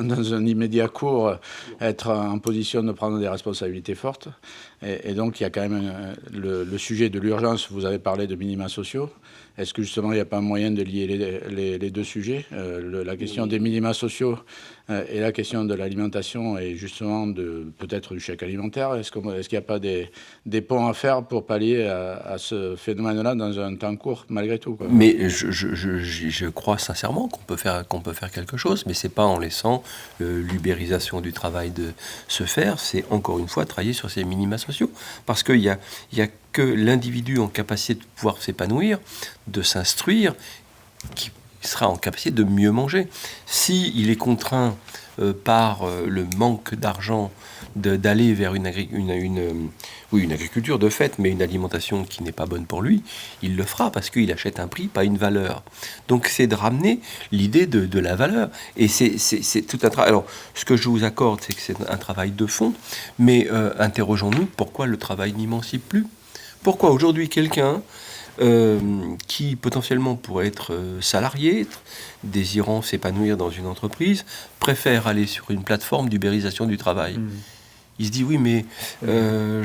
dans un immédiat court, être en position de prendre des responsabilités fortes. Et donc, il y a quand même le sujet de l'urgence. Vous avez parlé de minima sociaux. Est-ce que justement, il n'y a pas un moyen de lier les deux sujets, la question des minima sociaux et la question de l'alimentation et justement peut-être du chèque alimentaire? Est-ce qu'il n'y a pas des ponts à faire pour pallier à ce phénomène-là dans un temps court, malgré tout, quoi? Mais je crois sincèrement qu'on peut faire quelque chose, mais c'est pas en laissant l'ubérisation du travail de se faire, c'est encore une fois travailler sur ces minima sociaux. Parce qu'il y a que l'individu en capacité de pouvoir s'épanouir, de s'instruire, il sera en capacité de mieux manger. S'il est contraint par le manque d'argent d'aller vers une agriculture de fait, mais une alimentation qui n'est pas bonne pour lui, il le fera parce qu'il achète un prix, pas une valeur. Donc c'est de ramener l'idée de la valeur. Et c'est tout un travail. Alors, ce que je vous accorde, c'est que c'est un travail de fond, mais interrogeons-nous pourquoi le travail n'émancipe plus. Pourquoi aujourd'hui quelqu'un qui potentiellement pourrait être salarié, désirant s'épanouir dans une entreprise, préfère aller sur une plateforme d'ubérisation du travail. Il se dit oui, mais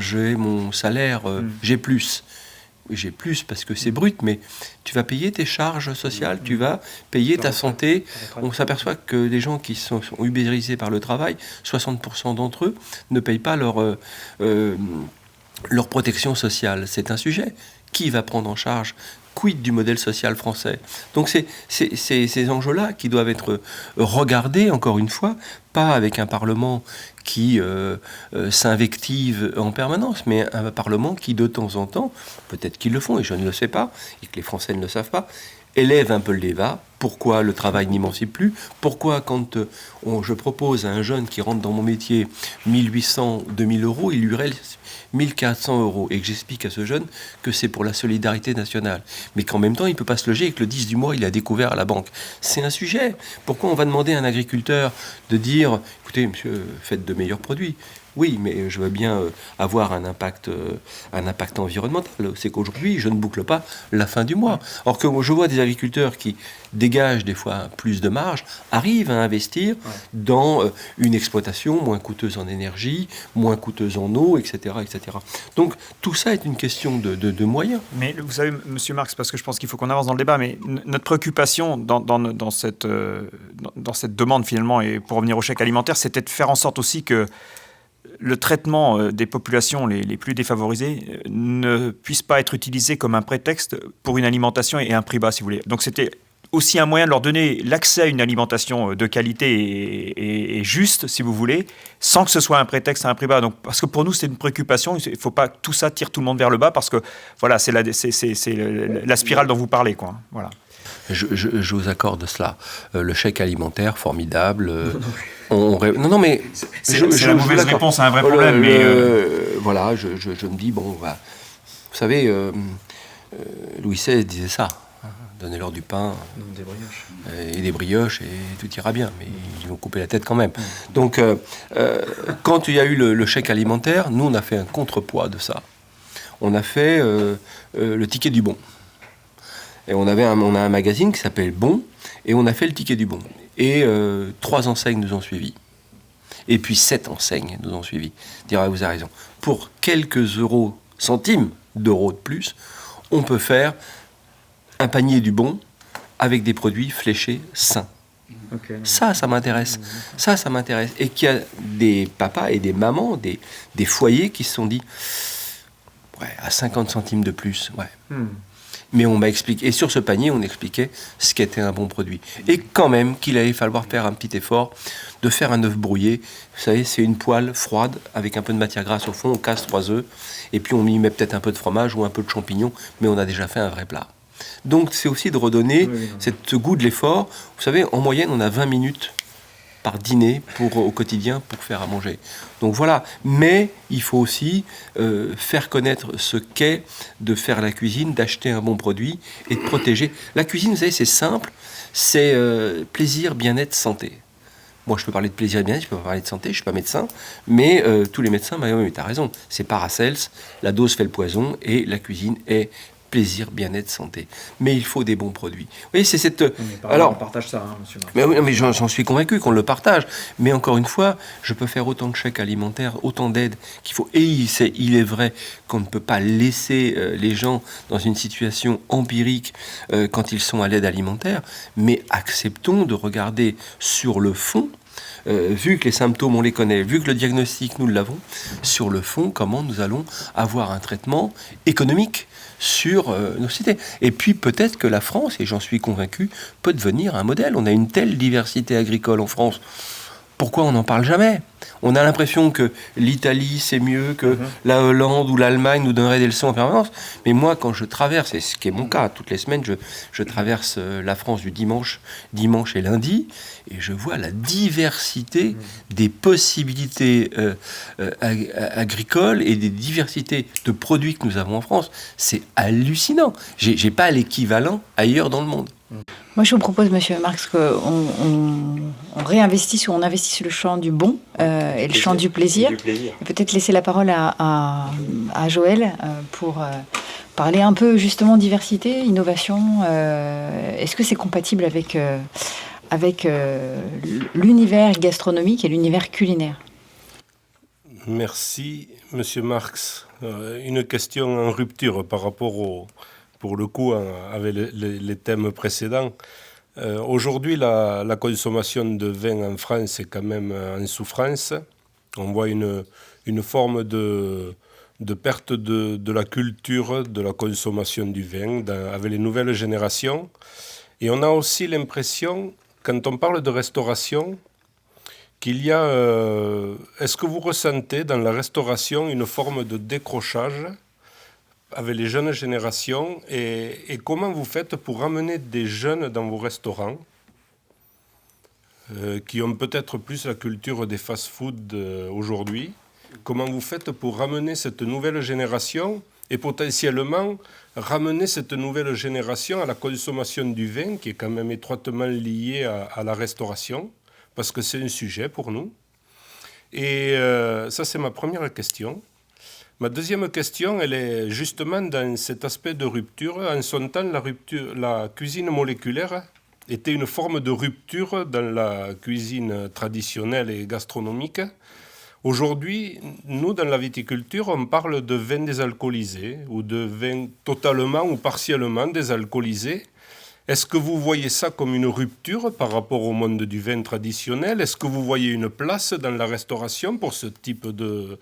j'ai mon salaire, j'ai plus. Oui, j'ai plus parce que c'est brut, mais tu vas payer tes charges sociales, tu vas payer ta santé. On s'aperçoit que les gens qui sont ubérisés par le travail, 60% d'entre eux ne payent pas leur protection sociale. C'est un sujet. Qui va prendre en charge? Quid du modèle social français? Donc c'est ces enjeux-là qui doivent être regardés, encore une fois, pas avec un Parlement qui s'invective en permanence, mais un Parlement qui, de temps en temps, peut-être qu'ils le font, et je ne le sais pas, et que les Français ne le savent pas, élève un peu le débat. Pourquoi le travail n'émancipe plus? Pourquoi quand je propose à un jeune qui rentre dans mon métier 1800, 2000 euros, il lui reste 1400 euros, et que j'explique à ce jeune que c'est pour la solidarité nationale, mais qu'en même temps il ne peut pas se loger et que le 10 du mois il a découvert à la banque. C'est un sujet. Pourquoi on va demander à un agriculteur de dire écoutez monsieur, faites de meilleurs produits? Oui, mais je veux bien avoir un impact environnemental. C'est qu'aujourd'hui, je ne boucle pas la fin du mois. Or que je vois des agriculteurs qui dégagent des fois plus de marge, arrivent à investir dans une exploitation moins coûteuse en énergie, moins coûteuse en eau, etc., etc. Donc tout ça est une question de moyens. Mais vous savez, Monsieur Marx, parce que je pense qu'il faut qu'on avance dans le débat, mais notre préoccupation dans cette demande finalement, et pour revenir au chèque alimentaire, c'était de faire en sorte aussi que le traitement des populations les plus défavorisées ne puisse pas être utilisé comme un prétexte pour une alimentation et un prix bas, si vous voulez. Donc c'était aussi un moyen de leur donner l'accès à une alimentation de qualité et juste, si vous voulez, sans que ce soit un prétexte à un prix bas. Donc, parce que pour nous, c'est une préoccupation. Il ne faut pas que tout ça tire tout le monde vers le bas, parce que voilà, c'est la spirale dont vous parlez, quoi. Voilà. Je vous accorde cela. Le chèque alimentaire, formidable. Non, mais... C'est la mauvaise réponse à un vrai problème. Voilà, je me dis, bon, bah, vous savez, Louis XVI disait ça. Donnez-leur du pain et des brioches et tout ira bien. Mais ils vont couper la tête quand même. Donc, quand il y a eu le chèque alimentaire, nous, on a fait un contrepoids de ça. On a fait le ticket du bon. Et on a un magazine qui s'appelle Bon, et on a fait le ticket du bon. Et 3 enseignes nous ont suivis. Et puis 7 enseignes nous ont suivis. Dire, vous avez raison. Pour quelques centimes d'euros de plus, on peut faire un panier du bon avec des produits fléchés sains. Okay. Ça m'intéresse. Ça m'intéresse. Et qu'il y a des papas et des mamans, des foyers qui se sont dit, ouais, à 50 centimes de plus, ouais. Mais on m'a expliqué, et sur ce panier, on expliquait ce qu'était un bon produit. Et quand même qu'il allait falloir faire un petit effort de faire un œuf brouillé. Vous savez, c'est une poêle froide avec un peu de matière grasse au fond, on casse 3 œufs, et puis on y met peut-être un peu de fromage ou un peu de champignons, mais on a déjà fait un vrai plat. Donc c'est aussi de redonner ce goût de l'effort. Vous savez, en moyenne, on a 20 minutes par dîner au quotidien pour faire à manger. Donc voilà, mais il faut aussi faire connaître ce qu'est de faire la cuisine, d'acheter un bon produit et de protéger. La cuisine, vous savez, c'est simple, c'est plaisir, bien-être, santé. Moi, je peux parler de plaisir et bien-être, je peux pas parler de santé, je ne suis pas médecin, mais tous les médecins, oui, tu as raison, c'est Paracels, la dose fait le poison, et la cuisine est plaisir, bien-être, santé. Mais il faut des bons produits. Vous voyez, c'est cette... Alors, on partage ça, hein, monsieur Marx. Mais j'en suis convaincu qu'on le partage. Mais encore une fois, je peux faire autant de chèques alimentaires, autant d'aides qu'il faut. Et il est vrai qu'on ne peut pas laisser les gens dans une situation empirique quand ils sont à l'aide alimentaire, mais acceptons de regarder sur le fond, vu que les symptômes, on les connaît, vu que le diagnostic, nous l'avons, sur le fond, comment nous allons avoir un traitement économique sur nos cités. Et puis peut-être que la France, et j'en suis convaincu, peut devenir un modèle. On a une telle diversité agricole en France. pourquoi on n'en parle jamais? On a l'impression que l'Italie, c'est mieux, que la Hollande ou l'Allemagne nous donneraient des leçons en permanence. Mais moi, quand je traverse, et ce qui est mon cas, toutes les semaines, je traverse la France du dimanche et lundi, et je vois la diversité des possibilités agricoles et des diversités de produits que nous avons en France. C'est hallucinant. J'ai pas l'équivalent ailleurs dans le monde. Moi, je vous propose, Monsieur Marx, qu'on réinvestisse ou on investisse le champ du bon et le champ du plaisir. Et peut-être laisser la parole à Joël pour parler un peu justement diversité, innovation. Est-ce que c'est compatible avec l'univers gastronomique et l'univers culinaire? Merci, Monsieur Marx. Une question en rupture par rapport pour le coup, avec les thèmes précédents. Aujourd'hui, la consommation de vin en France est quand même en souffrance. On voit une forme de perte de la culture de la consommation du vin avec les nouvelles générations. Et on a aussi l'impression, quand on parle de restauration, qu'il y a... est-ce que vous ressentez dans la restauration une forme de décrochage avec les jeunes générations et comment vous faites pour ramener des jeunes dans vos restaurants qui ont peut-être plus la culture des fast-food aujourd'hui? Comment vous faites pour ramener cette nouvelle génération et potentiellement ramener cette nouvelle génération à la consommation du vin qui est quand même étroitement liée à la restauration parce que c'est un sujet pour nous. Et ça, c'est ma première question. Ma deuxième question, elle est justement dans cet aspect de rupture. En son temps, la cuisine moléculaire était une forme de rupture dans la cuisine traditionnelle et gastronomique. Aujourd'hui, nous, dans la viticulture, on parle de vin désalcoolisé ou de vin totalement ou partiellement désalcoolisé. Est-ce que vous voyez ça comme une rupture par rapport au monde du vin traditionnel? Est-ce que vous voyez une place dans la restauration pour ce type de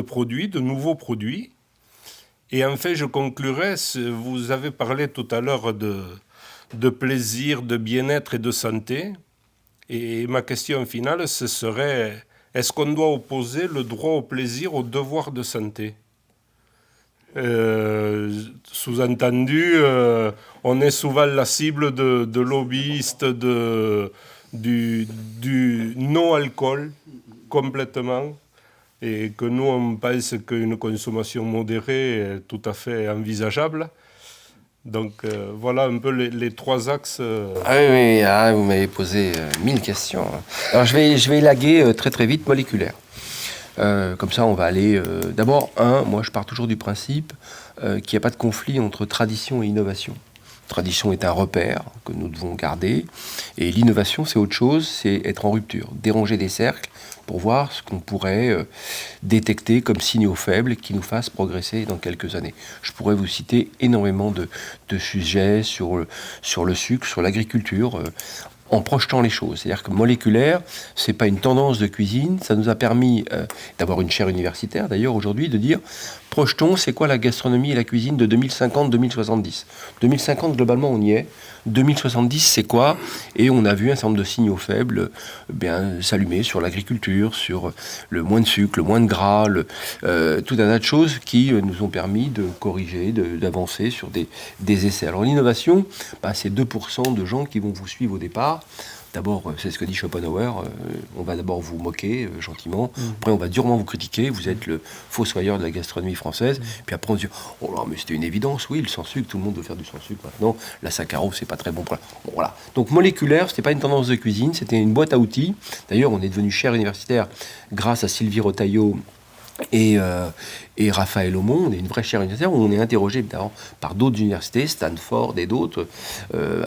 produits, de nouveaux produits? Et enfin, je conclurai, vous avez parlé tout à l'heure de plaisir, de bien-être et de santé. Et ma question finale, ce serait, est-ce qu'on doit opposer le droit au plaisir au devoir de santé? Sous-entendu, on est souvent la cible de lobbyistes du non-alcool complètement. Et que nous, on pense qu'une consommation modérée est tout à fait envisageable. Donc voilà un peu les trois axes. Ah oui, vous m'avez posé 1000 questions. Alors je vais élaguer très très vite moléculaire. Comme ça, on va aller... D'abord, moi je pars toujours du principe qu'il n'y a pas de conflit entre tradition et innovation. Tradition est un repère que nous devons garder. Et l'innovation, c'est autre chose, c'est être en rupture, déranger des cercles pour voir ce qu'on pourrait détecter comme signaux faibles qui nous fassent progresser dans quelques années. Je pourrais vous citer énormément de sujets sur le sucre, sur l'agriculture, en projetant les choses. C'est-à-dire que moléculaire, c'est pas une tendance de cuisine, ça nous a permis d'avoir une chaire universitaire d'ailleurs aujourd'hui, de dire projetons, c'est quoi la gastronomie et la cuisine de 2050-2070. 2050, globalement, on y est. 2070, c'est quoi? Et on a vu un certain nombre de signaux faibles s'allumer sur l'agriculture, sur le moins de sucre, le moins de gras, tout un tas de choses qui nous ont permis de corriger, d'avancer sur des essais. Alors l'innovation, c'est 2% de gens qui vont vous suivre au départ. D'abord, c'est ce que dit Schopenhauer, on va d'abord vous moquer gentiment, après on va durement vous critiquer, vous êtes le fossoyeur de la gastronomie française, puis après on dit « Oh là, mais c'était une évidence, oui, le sans-sucre, tout le monde veut faire du sans-sucre maintenant, la saccharose, c'est pas très bon pour la... » Bon, voilà. Donc moléculaire, c'était pas une tendance de cuisine, c'était une boîte à outils. D'ailleurs, on est devenu chaire universitaire grâce à Sylvie Rotaillot et Raphaël Aumont. On est une vraie chaire universitaire où on est interrogé évidemment par d'autres universités, Stanford et d'autres,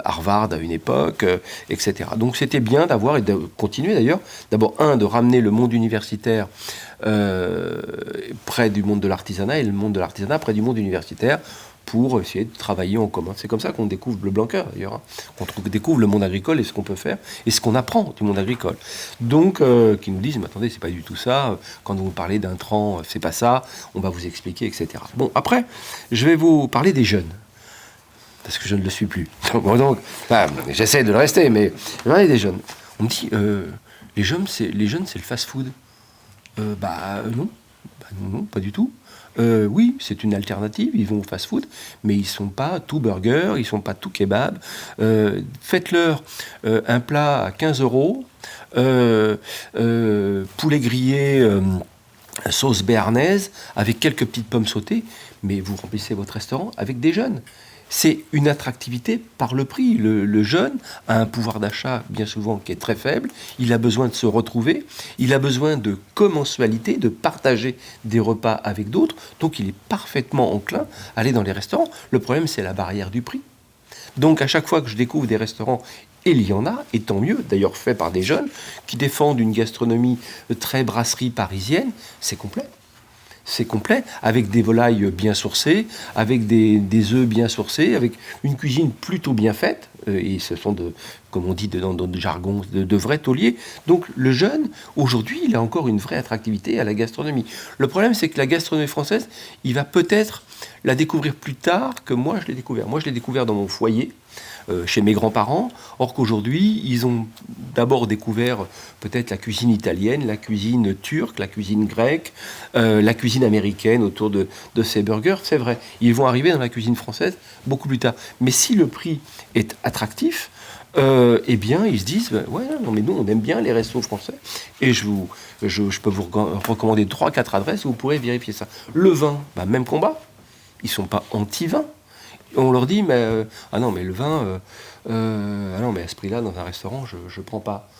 Harvard à une époque, etc. Donc c'était bien d'avoir, et de continuer d'ailleurs, d'abord de ramener le monde universitaire près du monde de l'artisanat et le monde de l'artisanat près du monde universitaire pour essayer de travailler en commun. C'est comme ça qu'on découvre le Blanquer, d'ailleurs. Qu'on découvre le monde agricole et ce qu'on peut faire, et ce qu'on apprend du monde agricole. Donc, qui nous disent, mais attendez, c'est pas du tout ça, quand vous parlez d'intrants, c'est pas ça, on va vous expliquer, etc. Bon, après, je vais vous parler des jeunes, parce que je ne le suis plus. Donc j'essaie de le rester, mais je vais parler des jeunes. On me dit, Les jeunes, c'est le fast-food. Non. Non, pas du tout. Oui, c'est une alternative, ils vont au fast-food, mais ils ne sont pas tout burger, ils ne sont pas tout kebab. Faites-leur un plat à 15 €, poulet grillé, sauce béarnaise, avec quelques petites pommes sautées, mais vous remplissez votre restaurant avec des jeunes. C'est une attractivité par le prix. Le jeune a un pouvoir d'achat bien souvent qui est très faible. Il a besoin de se retrouver. Il a besoin de commensualité, de partager des repas avec d'autres. Donc il est parfaitement enclin à aller dans les restaurants. Le problème, c'est la barrière du prix. Donc à chaque fois que je découvre des restaurants, et il y en a, et tant mieux, d'ailleurs fait par des jeunes, qui défendent une gastronomie très brasserie parisienne, c'est complet. C'est complet, avec des volailles bien sourcées, avec des œufs bien sourcés, avec une cuisine plutôt bien faite, et ce sont, comme on dit dans notre jargon, de vrais tauliers. Donc le jeune, aujourd'hui, il a encore une vraie attractivité à la gastronomie. Le problème, c'est que la gastronomie française, il va peut-être la découvrir plus tard que moi je l'ai découvert. Moi, je l'ai découvert dans mon foyer, chez mes grands-parents, or qu'aujourd'hui, ils ont d'abord découvert peut-être la cuisine italienne, la cuisine turque, la cuisine grecque, la cuisine américaine autour de ces burgers. C'est vrai, ils vont arriver dans la cuisine française beaucoup plus tard. Mais si le prix est attractif, eh bien, ils se disent, ouais, non, mais nous, on aime bien les restos français, et je peux vous recommander 3-4 adresses où vous pourrez vérifier ça. Le vin, même combat, ils ne sont pas anti-vin. On leur dit, mais le vin, mais à ce prix-là, dans un restaurant, je ne prends pas.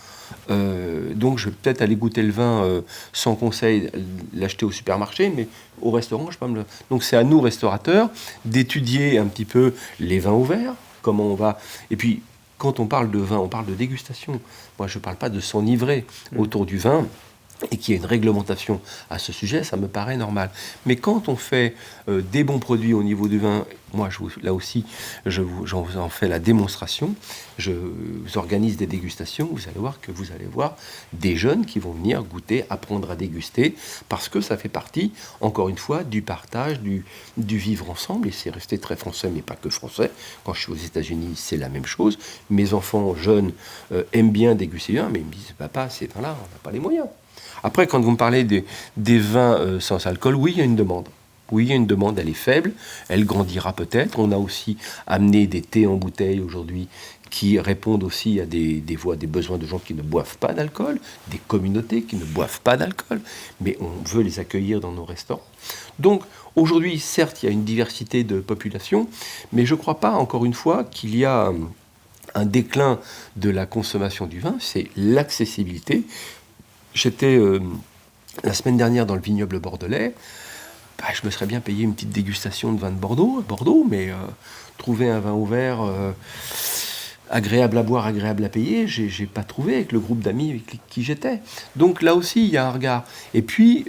Donc, je vais peut-être aller goûter le vin sans conseil, l'acheter au supermarché, mais au restaurant, je peux me le... Donc, c'est à nous, restaurateurs, d'étudier un petit peu les vins ouverts, comment on va... Et puis, quand on parle de vin, on parle de dégustation. Moi, je ne parle pas de s'enivrer autour du vin. Et qu'il y ait une réglementation à ce sujet, ça me paraît normal. Mais quand on fait des bons produits au niveau du vin, moi, là aussi, j'en fais la démonstration, je vous organise des dégustations, vous allez voir des jeunes qui vont venir goûter, apprendre à déguster, parce que ça fait partie, encore une fois, du partage, du vivre ensemble, et c'est resté très français, mais pas que français. Quand je suis aux États-Unis, c'est la même chose. Mes enfants jeunes aiment bien déguster le vin, mais ils me disent, papa, ces vins-là, on n'a pas les moyens. Après, quand vous me parlez des vins sans alcool, oui, il y a une demande. Oui, il y a une demande, elle est faible, elle grandira peut-être. On a aussi amené des thés en bouteille aujourd'hui qui répondent aussi à des besoins de gens qui ne boivent pas d'alcool, des communautés qui ne boivent pas d'alcool, mais on veut les accueillir dans nos restaurants. Donc, aujourd'hui, certes, il y a une diversité de population, mais je ne crois pas, encore une fois, qu'il y a un déclin de la consommation du vin, c'est l'accessibilité. J'étais la semaine dernière dans le vignoble bordelais. Je me serais bien payé une petite dégustation de vin de Bordeaux, mais trouver un vin ouvert agréable à boire, agréable à payer, j'ai pas trouvé avec le groupe d'amis avec qui j'étais. Donc là aussi, il y a un regard. Et puis,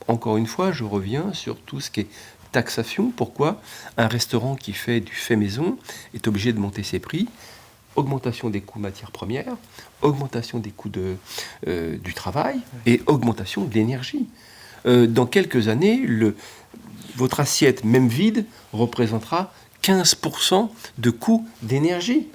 encore une fois, je reviens sur tout ce qui est taxation. Pourquoi un restaurant qui fait du fait maison est obligé de monter ses prix ? Augmentation des coûts matières premières, augmentation des coûts du travail et augmentation de l'énergie. Dans quelques années, votre assiette, même vide, représentera 15% de coûts d'énergie,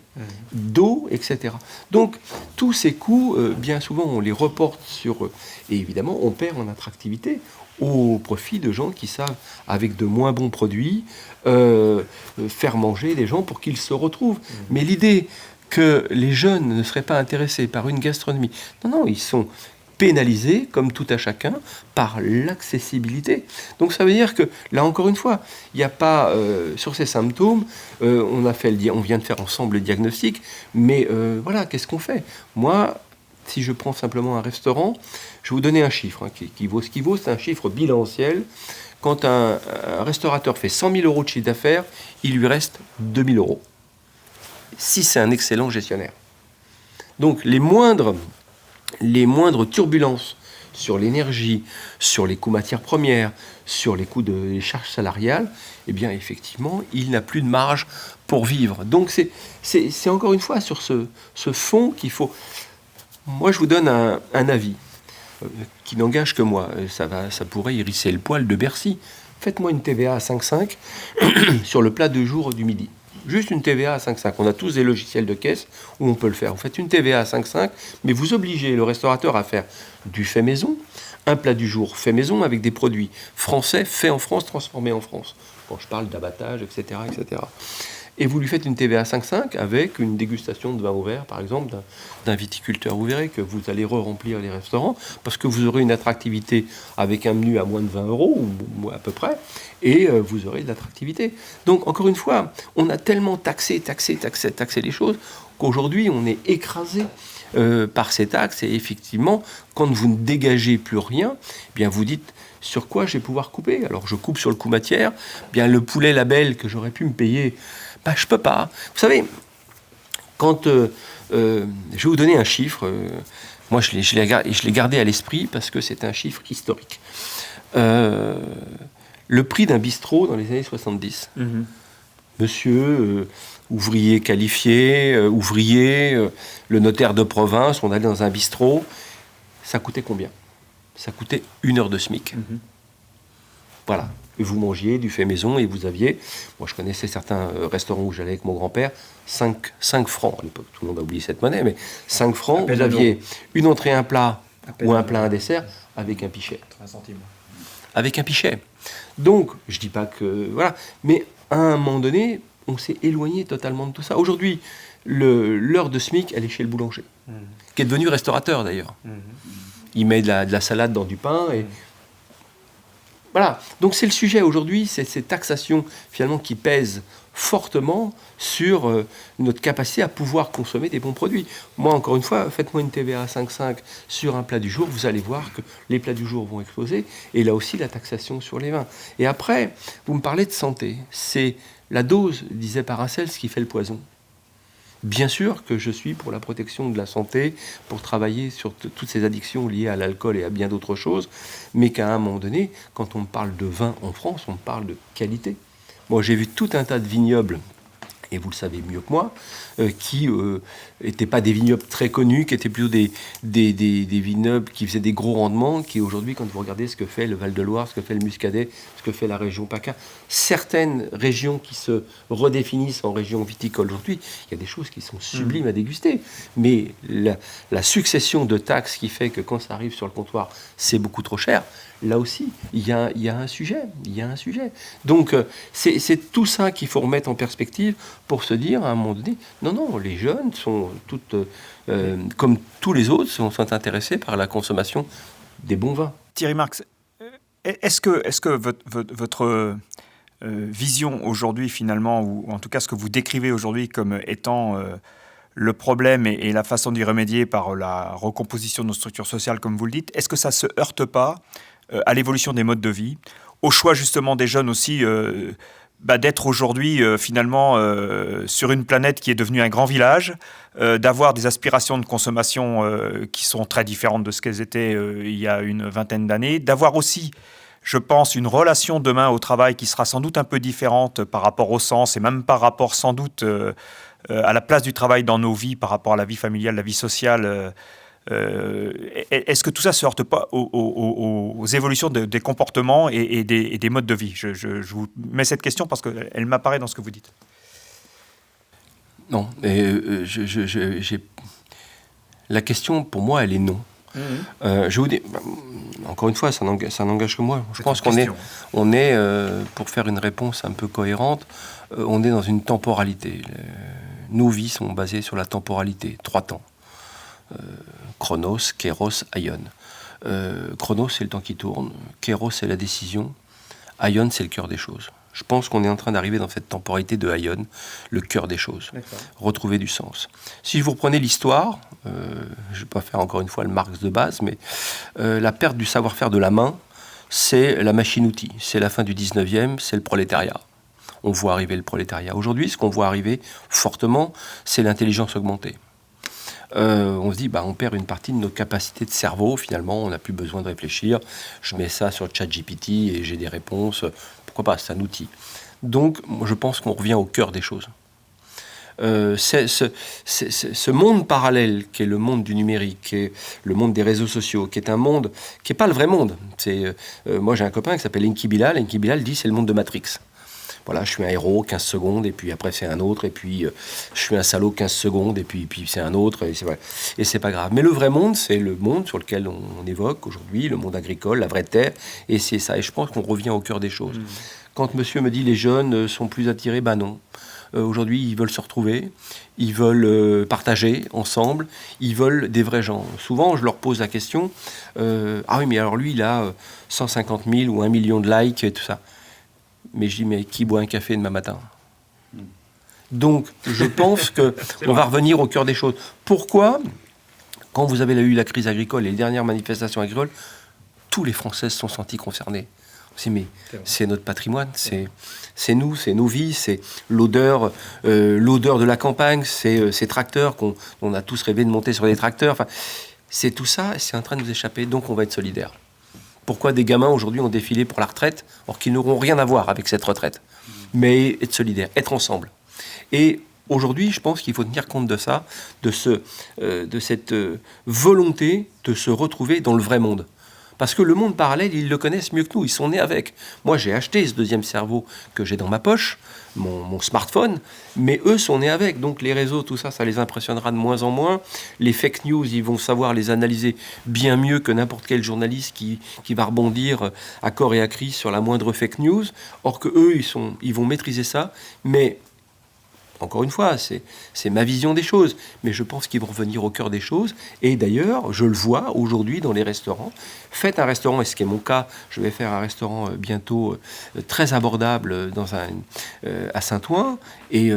d'eau, etc. Donc, tous ces coûts, bien souvent, on les reporte sur... Et évidemment, on perd en attractivité au profit de gens qui savent, avec de moins bons produits, faire manger les gens pour qu'ils se retrouvent. Mais l'idée que les jeunes ne seraient pas intéressés par une gastronomie, non, ils sont pénalisés, comme tout à chacun, par l'accessibilité. Donc ça veut dire que, là encore une fois, il n'y a pas, sur ces symptômes, on vient de faire ensemble le diagnostic, mais voilà, qu'est-ce qu'on fait ? Moi, si je prends simplement un restaurant, je vais vous donner un chiffre qui vaut ce qu'il vaut, c'est un chiffre bilanciel. Quand un restaurateur fait 100 000 € de chiffre d'affaires, il lui reste 2 000 €. Si c'est un excellent gestionnaire. Donc les moindres turbulences sur l'énergie, sur les coûts matières premières, sur les coûts des charges salariales, eh bien effectivement, il n'a plus de marge pour vivre. Donc c'est encore une fois sur ce fond qu'il faut... Moi, je vous donne un avis qui n'engage que moi. Ça pourrait hérisser le poil de Bercy. Faites-moi une TVA à 5,5 sur le plat de jour du midi. juste une TVA à 5,5. On a tous des logiciels de caisse où on peut le faire. Vous faites une TVA à 5,5, mais vous obligez le restaurateur à faire du fait maison, un plat du jour fait maison avec des produits français, faits en France, transformés en France. Quand je parle d'abattage, etc., etc. Et vous lui faites une TVA 5,5 avec une dégustation de vin ouvert, par exemple, d'un viticulteur. Vous verrez que vous allez re-remplir les restaurants parce que vous aurez une attractivité avec un menu à moins de 20 € ou à peu près, et vous aurez de l'attractivité. Donc, encore une fois, on a tellement taxé les choses qu'aujourd'hui, on est écrasé par ces taxes. Et effectivement, quand vous ne dégagez plus rien, eh bien vous dites sur quoi je vais pouvoir couper. Alors, je coupe sur le coût matière. Bien, le poulet label que j'aurais pu me payer, je peux pas. Vous savez, quand je vais vous donner un chiffre, moi je l'ai gardé à l'esprit parce que c'est un chiffre historique. Le prix d'un bistrot dans les années 70. Monsieur, ouvrier qualifié, le notaire de province, on allait dans un bistrot, ça coûtait combien? Ça coûtait 1 heure de SMIC. Voilà. Et vous mangiez du fait maison et vous aviez, moi je connaissais certains restaurants où j'allais avec mon grand-père, 5 francs, à l'époque tout le monde a oublié cette monnaie, mais 5 francs, vous aviez une entrée, un plat ou un plat, un dessert avec un pichet. 30 centimes. Avec un pichet. Donc, je dis pas que... Voilà, mais à un moment donné, on s'est éloigné totalement de tout ça. Aujourd'hui, l'heure de SMIC, elle est chez le boulanger, qui est devenu restaurateur d'ailleurs. Il met de la salade dans du pain et... Voilà, donc c'est le sujet aujourd'hui, c'est ces taxations finalement qui pèsent fortement sur notre capacité à pouvoir consommer des bons produits. Moi, encore une fois, faites-moi une TVA à 5,5 sur un plat du jour, vous allez voir que les plats du jour vont exploser, et là aussi la taxation sur les vins. Et après, vous me parlez de santé, c'est la dose, disait Paracels, qui fait le poison. Bien sûr que je suis pour la protection de la santé, pour travailler sur toutes ces addictions liées à l'alcool et à bien d'autres choses, mais qu'à un moment donné, quand on parle de vin en France, on parle de qualité. Moi, j'ai vu tout un tas de vignobles, et vous le savez mieux que moi, qui n'étaient pas des vignobles très connus, qui étaient plutôt des vignobles qui faisaient des gros rendements, qui aujourd'hui, quand vous regardez ce que fait le Val-de-Loire, ce que fait le Muscadet, ce que fait la région PACA, certaines régions qui se redéfinissent en région viticole aujourd'hui, il y a des choses qui sont sublimes à déguster. Mais la succession de taxes qui fait que quand ça arrive sur le comptoir, c'est beaucoup trop cher, là aussi, il y a un sujet. Donc, c'est tout ça qu'il faut remettre en perspective pour se dire, à un moment donné, non, les jeunes sont toutes, comme tous les autres, sont intéressés par la consommation des bons vins. Thierry Marx, est-ce que votre vision aujourd'hui, finalement, ou en tout cas ce que vous décrivez aujourd'hui comme étant le problème et la façon d'y remédier par la recomposition de nos structures sociales, comme vous le dites, est-ce que ça ne se heurte pas à l'évolution des modes de vie, au choix justement des jeunes aussi d'être aujourd'hui finalement sur une planète qui est devenue un grand village, d'avoir des aspirations de consommation qui sont très différentes de ce qu'elles étaient il y a une vingtaine d'années, d'avoir aussi, je pense, une relation demain au travail qui sera sans doute un peu différente par rapport au sens et même par rapport sans doute à la place du travail dans nos vies par rapport à la vie familiale, la vie sociale. Est-ce que tout ça ne se heurte pas aux évolutions des comportements et des modes de vie? Je vous mets cette question parce qu'elle m'apparaît dans ce que vous dites. Non, la question pour moi, elle est non. Je vous dis, encore une fois, ça n'engage que moi. Je pense qu'on est, pour faire une réponse un peu cohérente, on est dans une temporalité. Nos vies sont basées sur la temporalité, 3 temps. Chronos, Kéros, Aion. Chronos, c'est le temps qui tourne. Kéros, c'est la décision. Aion, c'est le cœur des choses. Je pense qu'on est en train d'arriver dans cette temporalité de Aion, le cœur des choses. D'accord. Retrouver du sens. Si vous reprenez l'histoire, je ne vais pas faire encore une fois le Marx de base, mais la perte du savoir-faire de la main, c'est la machine-outil. C'est la fin du 19e, c'est le prolétariat. On voit arriver le prolétariat. Aujourd'hui, ce qu'on voit arriver fortement, c'est l'intelligence augmentée. On se dit, on perd une partie de nos capacités de cerveau. Finalement, on n'a plus besoin de réfléchir. Je mets ça sur ChatGPT et j'ai des réponses. Pourquoi pas? C'est un outil. Donc, moi, je pense qu'on revient au cœur des choses. Ce monde parallèle qui est le monde du numérique, qui est le monde des réseaux sociaux, qui est un monde qui n'est pas le vrai monde. Moi, j'ai un copain qui s'appelle Enki Bilal. Enki Bilal dit c'est le monde de Matrix. voilà, je suis un héros 15 secondes, et puis après c'est un autre, et puis je suis un salaud 15 secondes, et puis c'est un autre, et c'est pas grave. Mais le vrai monde, c'est le monde sur lequel on évoque aujourd'hui, le monde agricole, la vraie terre, et c'est ça. Et je pense qu'on revient au cœur des choses. Quand monsieur me dit les jeunes sont plus attirés, ben non. Aujourd'hui, ils veulent se retrouver, ils veulent partager ensemble, ils veulent des vrais gens. Souvent, je leur pose la question, ah oui, mais alors lui, il a 150 000 ou 1 million de likes et tout ça. Mais je dis, mais qui boit un café demain matin ? Donc, je pense qu'on va revenir au cœur des choses. Pourquoi, quand vous avez eu la crise agricole et les dernières manifestations agricoles, tous les Français se sont sentis concernés ? Mais c'est notre patrimoine, c'est nous, c'est nos vies, c'est l'odeur de la campagne, c'est ces tracteurs qu'on a tous rêvé de monter sur des tracteurs. Enfin, c'est tout ça, c'est en train de nous échapper, donc on va être solidaires. Pourquoi des gamins aujourd'hui ont défilé pour la retraite, alors qu'ils n'auront rien à voir avec cette retraite ? Mais être solidaires, être ensemble. Et aujourd'hui, je pense qu'il faut tenir compte de ça, de cette volonté de se retrouver dans le vrai monde. Parce que le monde parallèle, ils le connaissent mieux que nous, ils sont nés avec. Moi, j'ai acheté ce deuxième cerveau que j'ai dans ma poche, mon smartphone, mais eux sont nés avec. Donc les réseaux, tout ça, ça les impressionnera de moins en moins. Les fake news, ils vont savoir les analyser bien mieux que n'importe quel journaliste qui va rebondir à corps et à cri sur la moindre fake news. Or que eux, ils vont maîtriser ça, mais... Encore une fois, c'est ma vision des choses, mais je pense qu'ils vont revenir au cœur des choses. Et d'ailleurs, je le vois aujourd'hui dans les restaurants. Faites un restaurant, et ce qui est mon cas, je vais faire un restaurant bientôt très abordable à Saint-Ouen. Et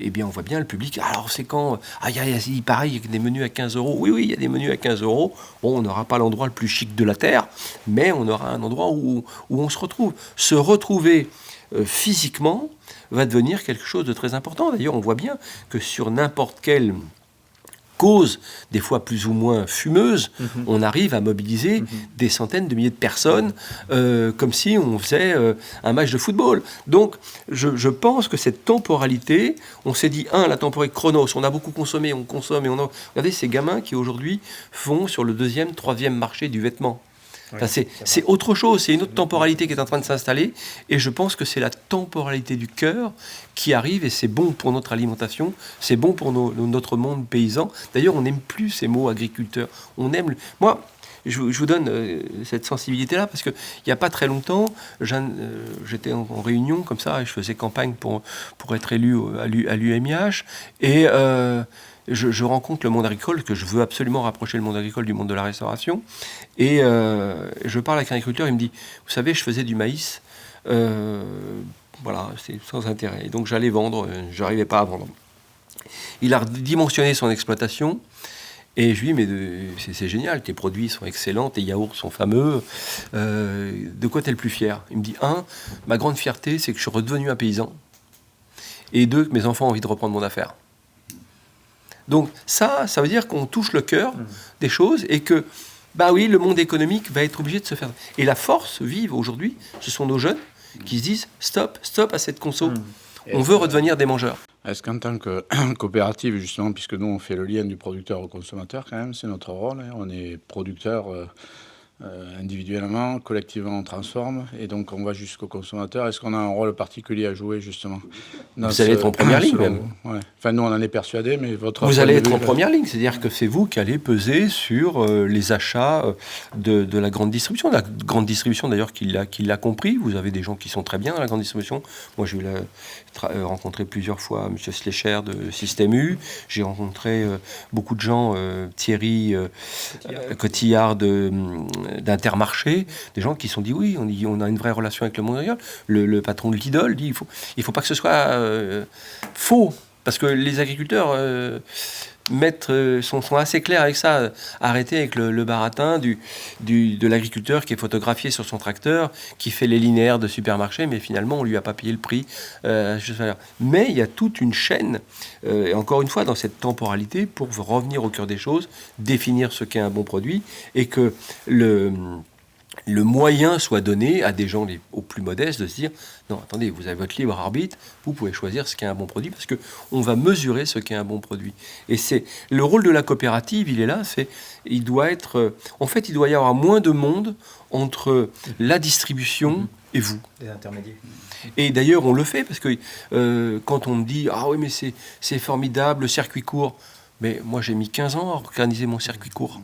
bien, on voit bien le public. Alors, c'est quand il paraît, il y a des menus à 15 euros. Oui, il y a des menus à 15 euros. Bon, on n'aura pas l'endroit le plus chic de la Terre, mais on aura un endroit où on se retrouve. Se retrouver physiquement va devenir quelque chose de très important. D'ailleurs, on voit bien que sur n'importe quelle cause, des fois plus ou moins fumeuse, on arrive à mobiliser des centaines de milliers de personnes comme si on faisait un match de football. Donc, je pense que cette temporalité, on s'est dit, la temporalité chronos, on a beaucoup consommé, on consomme, et regardez ces gamins qui aujourd'hui vont sur le 2e, 3e marché du vêtement. Enfin, c'est autre chose, c'est une autre temporalité qui est en train de s'installer, et je pense que c'est la temporalité du cœur qui arrive, et c'est bon pour notre alimentation, c'est bon pour notre monde paysan. D'ailleurs, on n'aime plus ces mots agriculteurs. Moi, je vous donne cette sensibilité-là, parce qu'il n'y a pas très longtemps, j'étais en réunion comme ça, et je faisais campagne pour être élu à l'UMIH, et... Je rencontre le monde agricole, que je veux absolument rapprocher le monde agricole du monde de la restauration. Et je parle avec un agriculteur, il me dit, vous savez, je faisais du maïs, voilà, c'est sans intérêt. Et donc j'allais vendre, je n'arrivais pas à vendre. Il a dimensionné son exploitation, et je lui dis, mais c'est génial, tes produits sont excellents, tes yaourts sont fameux, de quoi t'es le plus fier ? Il me dit, ma grande fierté, c'est que je suis redevenu un paysan, et 2, que mes enfants ont envie de reprendre mon affaire. Donc ça veut dire qu'on touche le cœur des choses, et que, oui, le monde économique va être obligé de se faire... Et la force vive aujourd'hui, ce sont nos jeunes qui se disent stop à cette conso. On veut redevenir des mangeurs. Est-ce qu'en tant que coopérative, justement, puisque nous on fait le lien du producteur au consommateur quand même, c'est notre rôle, on est producteur individuellement, collectivement on transforme, et donc on va jusqu'au consommateur. Est-ce qu'on a un rôle particulier à jouer justement Vous allez être en première ligne même. Ouais. Enfin nous on en est persuadés, mais vous allez être en première ligne, c'est-à-dire que c'est vous qui allez peser sur les achats de la grande distribution. La grande distribution d'ailleurs qui l'a compris, vous avez des gens qui sont très bien dans la grande distribution. Moi j'ai rencontré plusieurs fois M. Schleicher de Système U, j'ai rencontré beaucoup de gens, Thierry Cotillard d'Intermarché, des gens qui se sont dit oui, on a une vraie relation avec le monde agricole. Le patron de Lidl dit il faut pas que ce soit faux, parce que les agriculteurs sont assez clairs avec ça. Arrêtez avec le baratin de l'agriculteur qui est photographié sur son tracteur, qui fait les linéaires de supermarché, mais finalement on lui a pas payé le prix. Mais il y a toute une chaîne, et encore une fois dans cette temporalité, pour revenir au cœur des choses, définir ce qu'est un bon produit, et que le moyen soit donné à des gens aux plus modestes de se dire non, attendez, vous avez votre libre arbitre, vous pouvez choisir ce qu'est un bon produit, parce qu'on va mesurer ce qu'est un bon produit. Et c'est le rôle de la coopérative, il est là, il doit y avoir moins de monde entre la distribution et vous. Des intermédiaires. Et d'ailleurs, on le fait, parce que quand on me dit « Ah oui, mais c'est formidable, le circuit court », mais moi, j'ai mis 15 ans à organiser mon circuit court.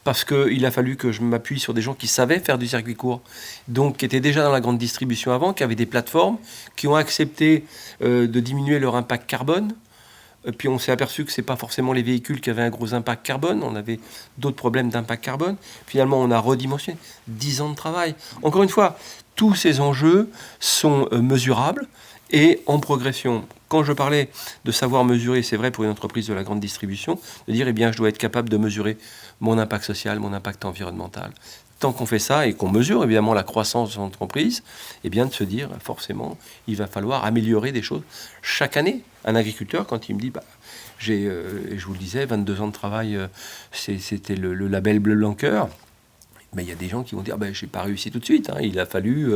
Parce qu'il a fallu que je m'appuie sur des gens qui savaient faire du circuit court, donc qui étaient déjà dans la grande distribution avant, qui avaient des plateformes, qui ont accepté de diminuer leur impact carbone. Puis on s'est aperçu que ce n'est pas forcément les véhicules qui avaient un gros impact carbone, on avait d'autres problèmes d'impact carbone. Finalement, on a redimensionné. 10 ans de travail. Encore une fois, tous ces enjeux sont mesurables et en progression. Quand je parlais de savoir mesurer, c'est vrai pour une entreprise de la grande distribution, de dire, eh bien, je dois être capable de mesurer mon impact social, mon impact environnemental. Tant qu'on fait ça et qu'on mesure évidemment la croissance de son entreprise, eh bien de se dire forcément, il va falloir améliorer des choses chaque année. Un agriculteur, quand il me dit, j'ai, je vous le disais, 22 ans de travail, c'était le label Bleu Blanc Cœur, il y a des gens qui vont dire, je n'ai pas réussi tout de suite. Il a fallu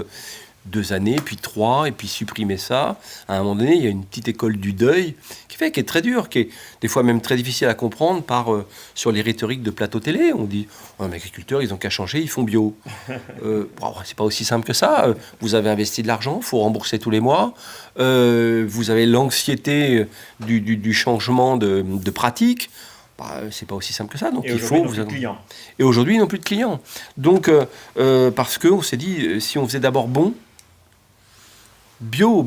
2 années, puis 3, et puis supprimer ça. À un moment donné, il y a une petite école du deuil qui est très dure, qui est des fois même très difficile à comprendre sur les rhétoriques de plateau télé. On dit, les agriculteurs, ils n'ont qu'à changer, ils font bio. C'est pas aussi simple que ça. Vous avez investi de l'argent, il faut rembourser tous les mois. Vous avez l'anxiété du changement de pratique. C'est pas aussi simple que ça. Donc et il faut. Et aujourd'hui, ils n'ont plus de clients. Donc, parce qu'on s'est dit, si on faisait d'abord bon, bio,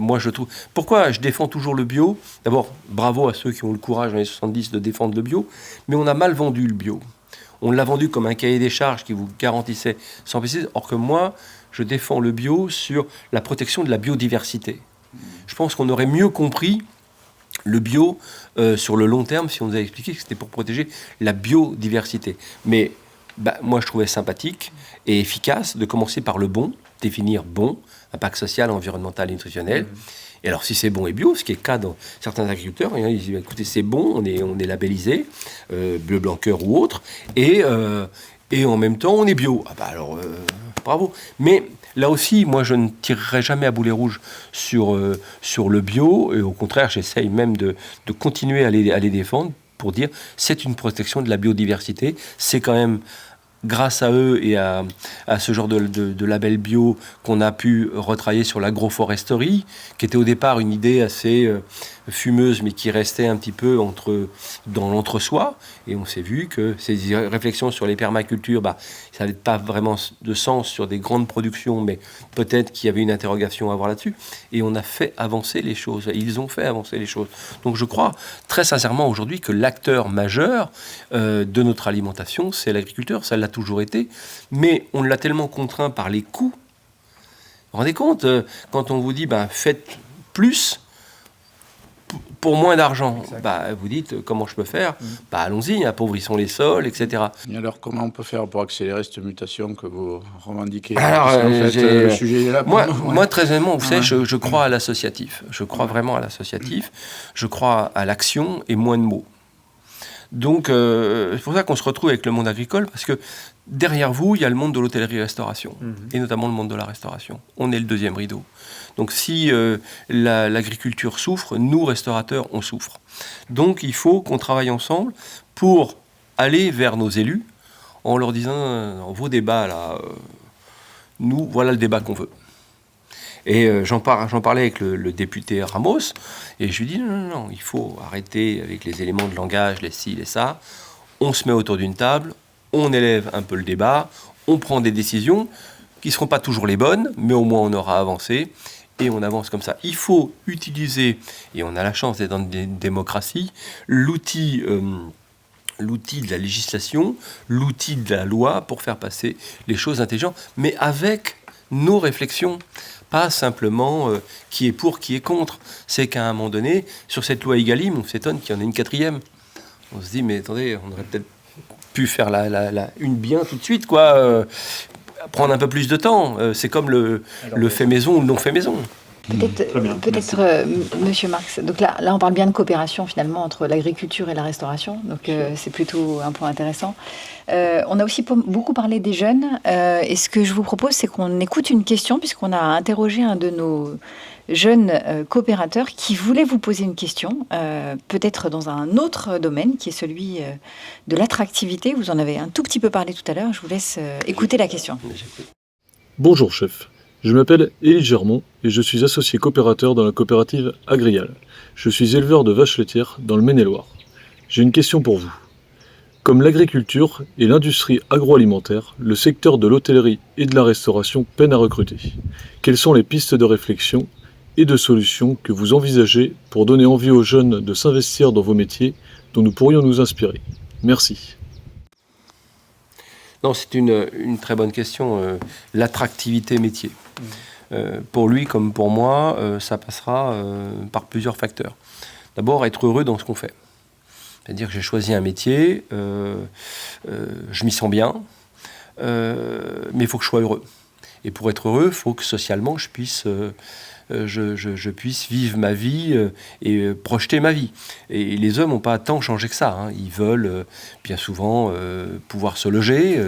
moi je trouve. Pourquoi je défends toujours le bio? D'abord, bravo à ceux qui ont le courage dans les 70 de défendre le bio, mais on a mal vendu le bio. On l'a vendu comme un cahier des charges qui vous garantissait 100 pesticides, or que moi, je défends le bio sur la protection de la biodiversité. Je pense qu'on aurait mieux compris le bio sur le long terme si on nous avait expliqué que c'était pour protéger la biodiversité. Mais moi, je trouvais sympathique et efficace de commencer par le bon, définir bon, impact social, environnemental et nutritionnel. Et alors, si c'est bon et bio, ce qui est le cas dans certains agriculteurs, ils disent, écoutez, c'est bon, on est labellisé, Bleu Blanc Cœur ou autre, et en même temps, on est bio. Alors, bravo. Mais là aussi, moi, je ne tirerai jamais à boulet rouge sur le bio, et au contraire, j'essaye même de continuer à les défendre pour dire, c'est une protection de la biodiversité, c'est quand même grâce à eux et à ce genre de label bio qu'on a pu retravailler sur l'agroforesterie, qui était au départ une idée assez fumeuse, mais qui restait un petit peu dans l'entre-soi. Et on s'est vu que ces réflexions sur les permacultures, ça n'avait pas vraiment de sens sur des grandes productions, mais peut-être qu'il y avait une interrogation à avoir là-dessus. Et on a fait avancer les choses. Ils ont fait avancer les choses. Donc je crois très sincèrement aujourd'hui que l'acteur majeur de notre alimentation, c'est l'agriculteur. Ça l'a toujours été. Mais on l'a tellement contraint par les coûts. Vous vous rendez compte, quand on vous dit faites plus pour moins d'argent, vous dites comment je peux faire? Allons-y, appauvrissons les sols, etc. Et alors comment on peut faire pour accélérer cette mutation que vous revendiquez? Alors, le sujet est là pour nous. Moi, très honnêtement, vous savez, je crois à l'associatif. Je crois vraiment à l'associatif. Je crois à l'action et moins de mots. Donc, c'est pour ça qu'on se retrouve avec le monde agricole, parce que derrière vous, il y a le monde de l'hôtellerie-restauration, et notamment le monde de la restauration. On est le deuxième rideau. Donc, si l'agriculture souffre, nous, restaurateurs, on souffre. Donc, il faut qu'on travaille ensemble pour aller vers nos élus, en leur disant, dans vos débats, là, nous, voilà le débat qu'on veut. Et j'en parlais avec le député Ramos, et je lui dis non, il faut arrêter avec les éléments de langage, les ci, les ça. On se met autour d'une table, on élève un peu le débat, on prend des décisions qui ne seront pas toujours les bonnes, mais au moins on aura avancé, et on avance comme ça. Il faut utiliser, et on a la chance d'être dans une démocratie, l'outil de la législation, l'outil de la loi pour faire passer les choses intelligentes, mais avec nos réflexions. Pas simplement qui est pour, qui est contre. C'est qu'à un moment donné, sur cette loi Egalim, on s'étonne qu'il y en ait une quatrième. On se dit, mais attendez, on aurait peut-être pu faire une bien tout de suite, prendre un peu plus de temps. C'est comme le fait maison ou le non fait maison. Peut-être Monsieur Marx. Donc là, on parle bien de coopération finalement entre l'agriculture et la restauration. Donc c'est plutôt un point intéressant. On a aussi beaucoup parlé des jeunes. Et ce que je vous propose, c'est qu'on écoute une question, puisqu'on a interrogé un de nos jeunes coopérateurs qui voulait vous poser une question, peut-être dans un autre domaine, qui est celui de l'attractivité. Vous en avez un tout petit peu parlé tout à l'heure. Je vous laisse écouter la question. Bonjour chef, je m'appelle Élie Germont et je suis associé coopérateur dans la coopérative Agrial. Je suis éleveur de vaches laitières dans le Maine-et-Loire. J'ai une question pour vous. Comme l'agriculture et l'industrie agroalimentaire, le secteur de l'hôtellerie et de la restauration peine à recruter. Quelles sont les pistes de réflexion et de solutions que vous envisagez pour donner envie aux jeunes de s'investir dans vos métiers dont nous pourrions nous inspirer? Merci. Non, c'est une très bonne question. L'attractivité métier. Pour lui comme pour moi, ça passera par plusieurs facteurs. D'abord, être heureux dans ce qu'on fait. C'est-à-dire que j'ai choisi un métier, je m'y sens bien, mais il faut que je sois heureux. Et pour être heureux, il faut que socialement, je puisse vivre ma vie et projeter ma vie. Et les hommes n'ont pas tant changé que ça. Hein. Ils veulent bien souvent pouvoir se loger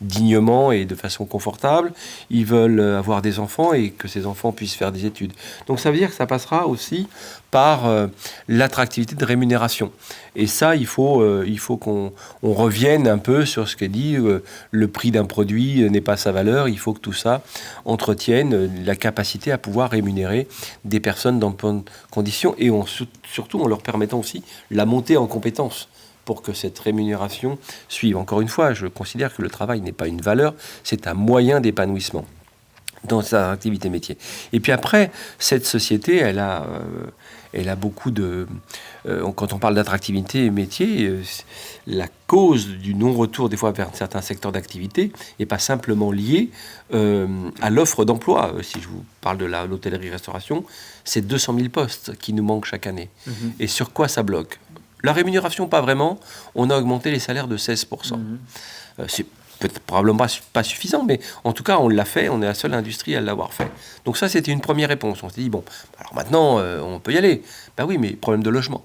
dignement et de façon confortable. Ils veulent avoir des enfants et que ces enfants puissent faire des études. Donc ça veut dire que ça passera aussi par l'attractivité de rémunération. Et ça, il faut qu'on revienne un peu sur ce qu'a dit le prix d'un produit n'est pas sa valeur. Il faut que tout ça entretienne la capacité à pouvoir rémunérer des personnes dans de bonnes conditions et surtout en leur permettant aussi la montée en compétences pour que cette rémunération suive. Encore une fois, je considère que le travail n'est pas une valeur, c'est un moyen d'épanouissement dans sa activité métier. Et puis après, cette société, elle a beaucoup de... quand on parle d'attractivité métier, la cause du non-retour des fois vers certains secteurs d'activité n'est pas simplement liée à l'offre d'emploi. Si je vous parle de l'hôtellerie-restauration, c'est 200 000 postes qui nous manquent chaque année. Et sur quoi ça bloque? La rémunération, pas vraiment. On a augmenté les salaires de 16%. C'est peut-être probablement pas suffisant, mais en tout cas, on l'a fait. On est la seule industrie à l'avoir fait. Donc ça, c'était une première réponse. On s'est dit, bon, alors maintenant, on peut y aller. Ben oui, mais problème de logement.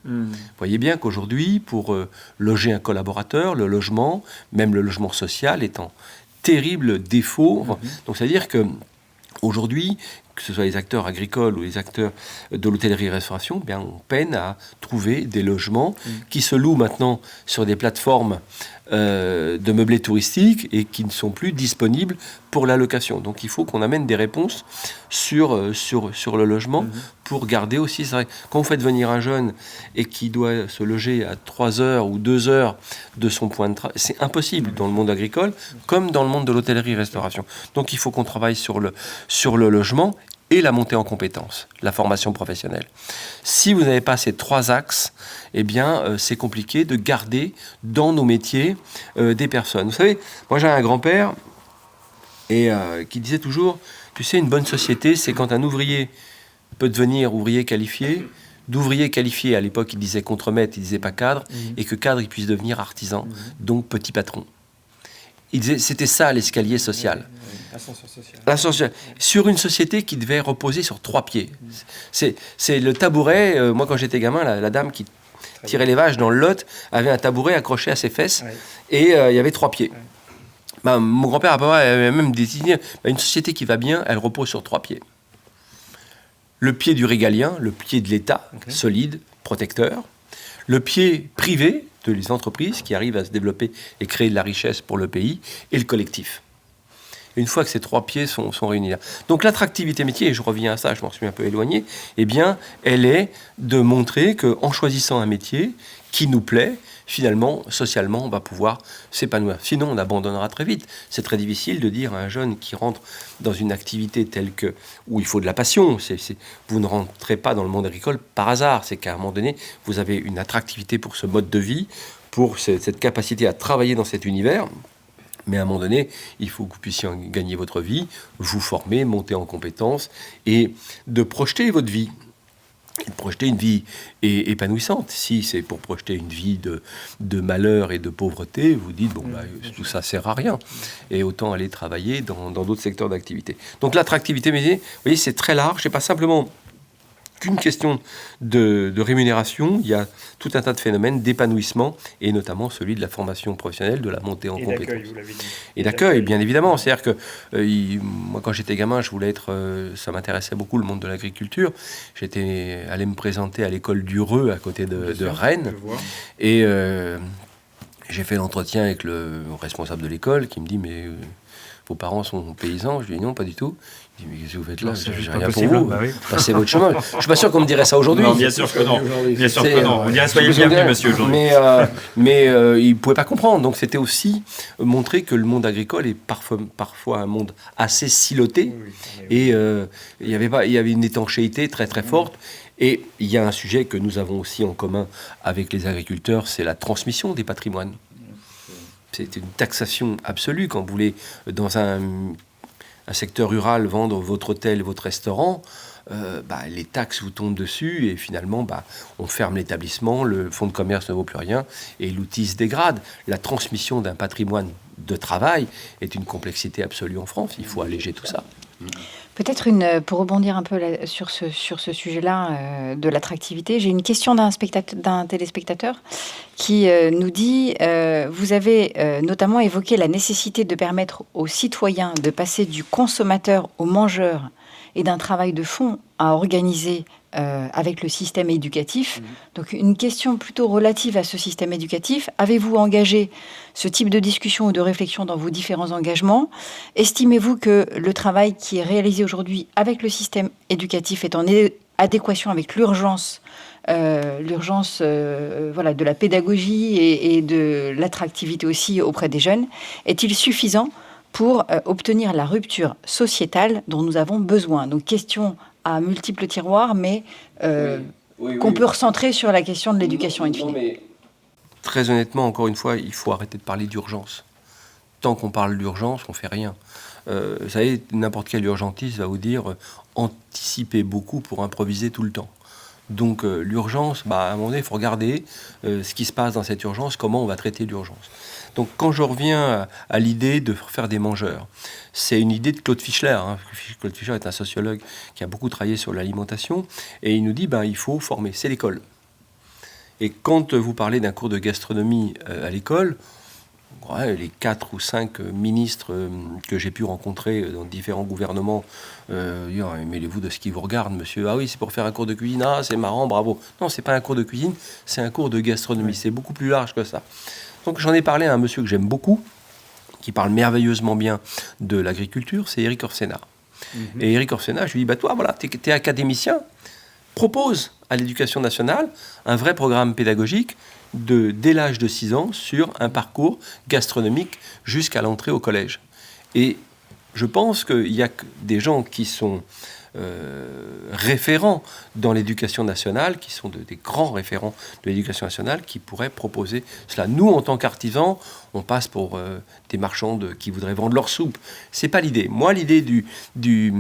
Vous voyez bien qu'aujourd'hui, pour loger un collaborateur, le logement, même le logement social, est en terrible défaut. Donc, c'est-à-dire que aujourd'hui, que ce soit les acteurs agricoles ou les acteurs de l'hôtellerie-restauration, bien, on peine à trouver des logements qui se louent maintenant sur des plateformes de meublés touristiques et qui ne sont plus disponibles pour la location. Donc il faut qu'on amène des réponses sur le logement pour garder aussi... C'est vrai, quand vous faites venir un jeune et qui doit se loger à 3 heures ou 2 heures de son point de travail, c'est impossible dans le monde agricole comme dans le monde de l'hôtellerie-restauration. Donc il faut qu'on travaille sur le logement et la montée en compétences, la formation professionnelle. Si vous n'avez pas ces 3 axes, eh bien, c'est compliqué de garder dans nos métiers des personnes. Vous savez, moi j'ai un grand-père qui disait toujours, tu sais, une bonne société, c'est quand un ouvrier peut devenir ouvrier qualifié, d'ouvrier qualifié, à l'époque il disait contremaître, il disait pas cadre, et que cadre il puisse devenir artisan, donc petit patron. Il disait, c'était ça l'escalier social. L'ascension sur une société qui devait reposer sur 3 pieds. C'est le tabouret. Moi, quand j'étais gamin, la dame qui tirait les vaches dans le Lot avait un tabouret accroché à ses fesses et il y avait 3 pieds. Mon grand-père avait même désigné une société qui va bien, elle repose sur 3 pieds. Le pied du régalien, le pied de l'État, solide, protecteur. Le pied privé de les entreprises qui arrivent à se développer et créer de la richesse pour le pays, et le collectif. Une fois que ces 3 pieds sont réunis là. Donc l'attractivité métier, et je reviens à ça, je m'en suis un peu éloigné, eh bien, elle est de montrer qu'en choisissant un métier qui nous plaît, finalement, socialement, on va pouvoir s'épanouir. Sinon, on abandonnera très vite. C'est très difficile de dire à un jeune qui rentre dans une activité telle que, où il faut de la passion. Vous ne rentrez pas dans le monde agricole par hasard. C'est qu'à un moment donné, vous avez une attractivité pour ce mode de vie, pour cette capacité à travailler dans cet univers. Mais à un moment donné, il faut que vous puissiez gagner votre vie, vous former, monter en compétences et de projeter votre vie. De projeter une vie épanouissante. Si c'est pour projeter une vie de malheur et de pauvreté, vous dites, bon, tout ça sert à rien. Et autant aller travailler dans d'autres secteurs d'activité. Donc l'attractivité, vous voyez, c'est très large. C'est pas simplement qu'une question de rémunération, il y a tout un tas de phénomènes d'épanouissement, et notamment celui de la formation professionnelle, de la montée en compétences. Et d'accueil, bien évidemment. C'est-à-dire que moi, quand j'étais gamin, je voulais être... ça m'intéressait beaucoup, le monde de l'agriculture. J'étais allé me présenter à l'école du Reux, à côté de Rennes. Et j'ai fait l'entretien avec le responsable de l'école, qui me dit, mais... vos parents sont paysans? Je lui dis non, pas du tout. Il dit mais qu'est-ce que vous faites là? J'ai rien pour possible, vous. bah oui. Passez votre chemin. Je suis pas sûr qu'on me dirait ça aujourd'hui. Non, bien sûr que non. Bien sûr que non. On dirait soyez je me bienvenus, souviens, monsieur, aujourd'hui. Mais il ne pouvait pas comprendre. Donc c'était aussi montrer que le monde agricole est parfois un monde assez siloté. Et il y avait une étanchéité très très forte. Et il y a un sujet que nous avons aussi en commun avec les agriculteurs, c'est la transmission des patrimoines. C'est une taxation absolue. Quand vous voulez, dans un secteur rural, vendre votre hôtel, votre restaurant, les taxes vous tombent dessus et finalement, on ferme l'établissement, le fonds de commerce ne vaut plus rien et l'outil se dégrade. La transmission d'un patrimoine de travail est une complexité absolue en France. Il faut alléger tout ça. Peut-être pour rebondir un peu sur ce sujet-là de l'attractivité, j'ai une question d'un téléspectateur qui nous dit vous avez notamment évoqué la nécessité de permettre aux citoyens de passer du consommateur au mangeur et d'un travail de fond à organiser avec le système éducatif. Donc une question plutôt relative à ce système éducatif. Avez-vous engagé ce type de discussion ou de réflexion dans vos différents engagements? Estimez-vous que le travail qui est réalisé aujourd'hui avec le système éducatif est en adéquation avec l'urgence de la pédagogie et de l'attractivité aussi auprès des jeunes? Est-il suffisant pour obtenir la rupture sociétale dont nous avons besoin? Donc question à multiples tiroirs, mais qu'on peut recentrer sur la question de l'éducation in fine. Mais très honnêtement, encore une fois, il faut arrêter de parler d'urgence. Tant qu'on parle d'urgence, on ne fait rien. Vous savez, n'importe quel urgentiste va vous dire anticiper beaucoup pour improviser tout le temps. Donc l'urgence, à un moment donné, il faut regarder ce qui se passe dans cette urgence, comment on va traiter l'urgence. Donc quand je reviens à l'idée de faire des mangeurs, c'est une idée de Claude Fischler. Claude Fischler est un sociologue qui a beaucoup travaillé sur l'alimentation et il nous dit il faut former, c'est l'école. Et quand vous parlez d'un cours de gastronomie à l'école, les 4 ou 5 ministres que j'ai pu rencontrer dans différents gouvernements, mêlez-vous de ce qui vous regarde, monsieur. Ah oui, c'est pour faire un cours de cuisine. Ah, c'est marrant, bravo. Non, c'est pas un cours de cuisine, c'est un cours de gastronomie. C'est beaucoup plus large que ça. Donc j'en ai parlé à un monsieur que j'aime beaucoup, qui parle merveilleusement bien de l'agriculture, c'est Éric Orsena. Et Éric Orsena, je lui dis, toi, voilà, t'es académicien, propose à l'éducation nationale un vrai programme pédagogique dès l'âge de 6 ans sur un parcours gastronomique jusqu'à l'entrée au collège. Et je pense qu'il y a des gens qui sont référents dans l'éducation nationale, qui sont des grands référents de l'éducation nationale, qui pourraient proposer cela. Nous, en tant qu'artisans, on passe pour des marchands qui voudraient vendre leur soupe. C'est pas l'idée. Moi, l'idée du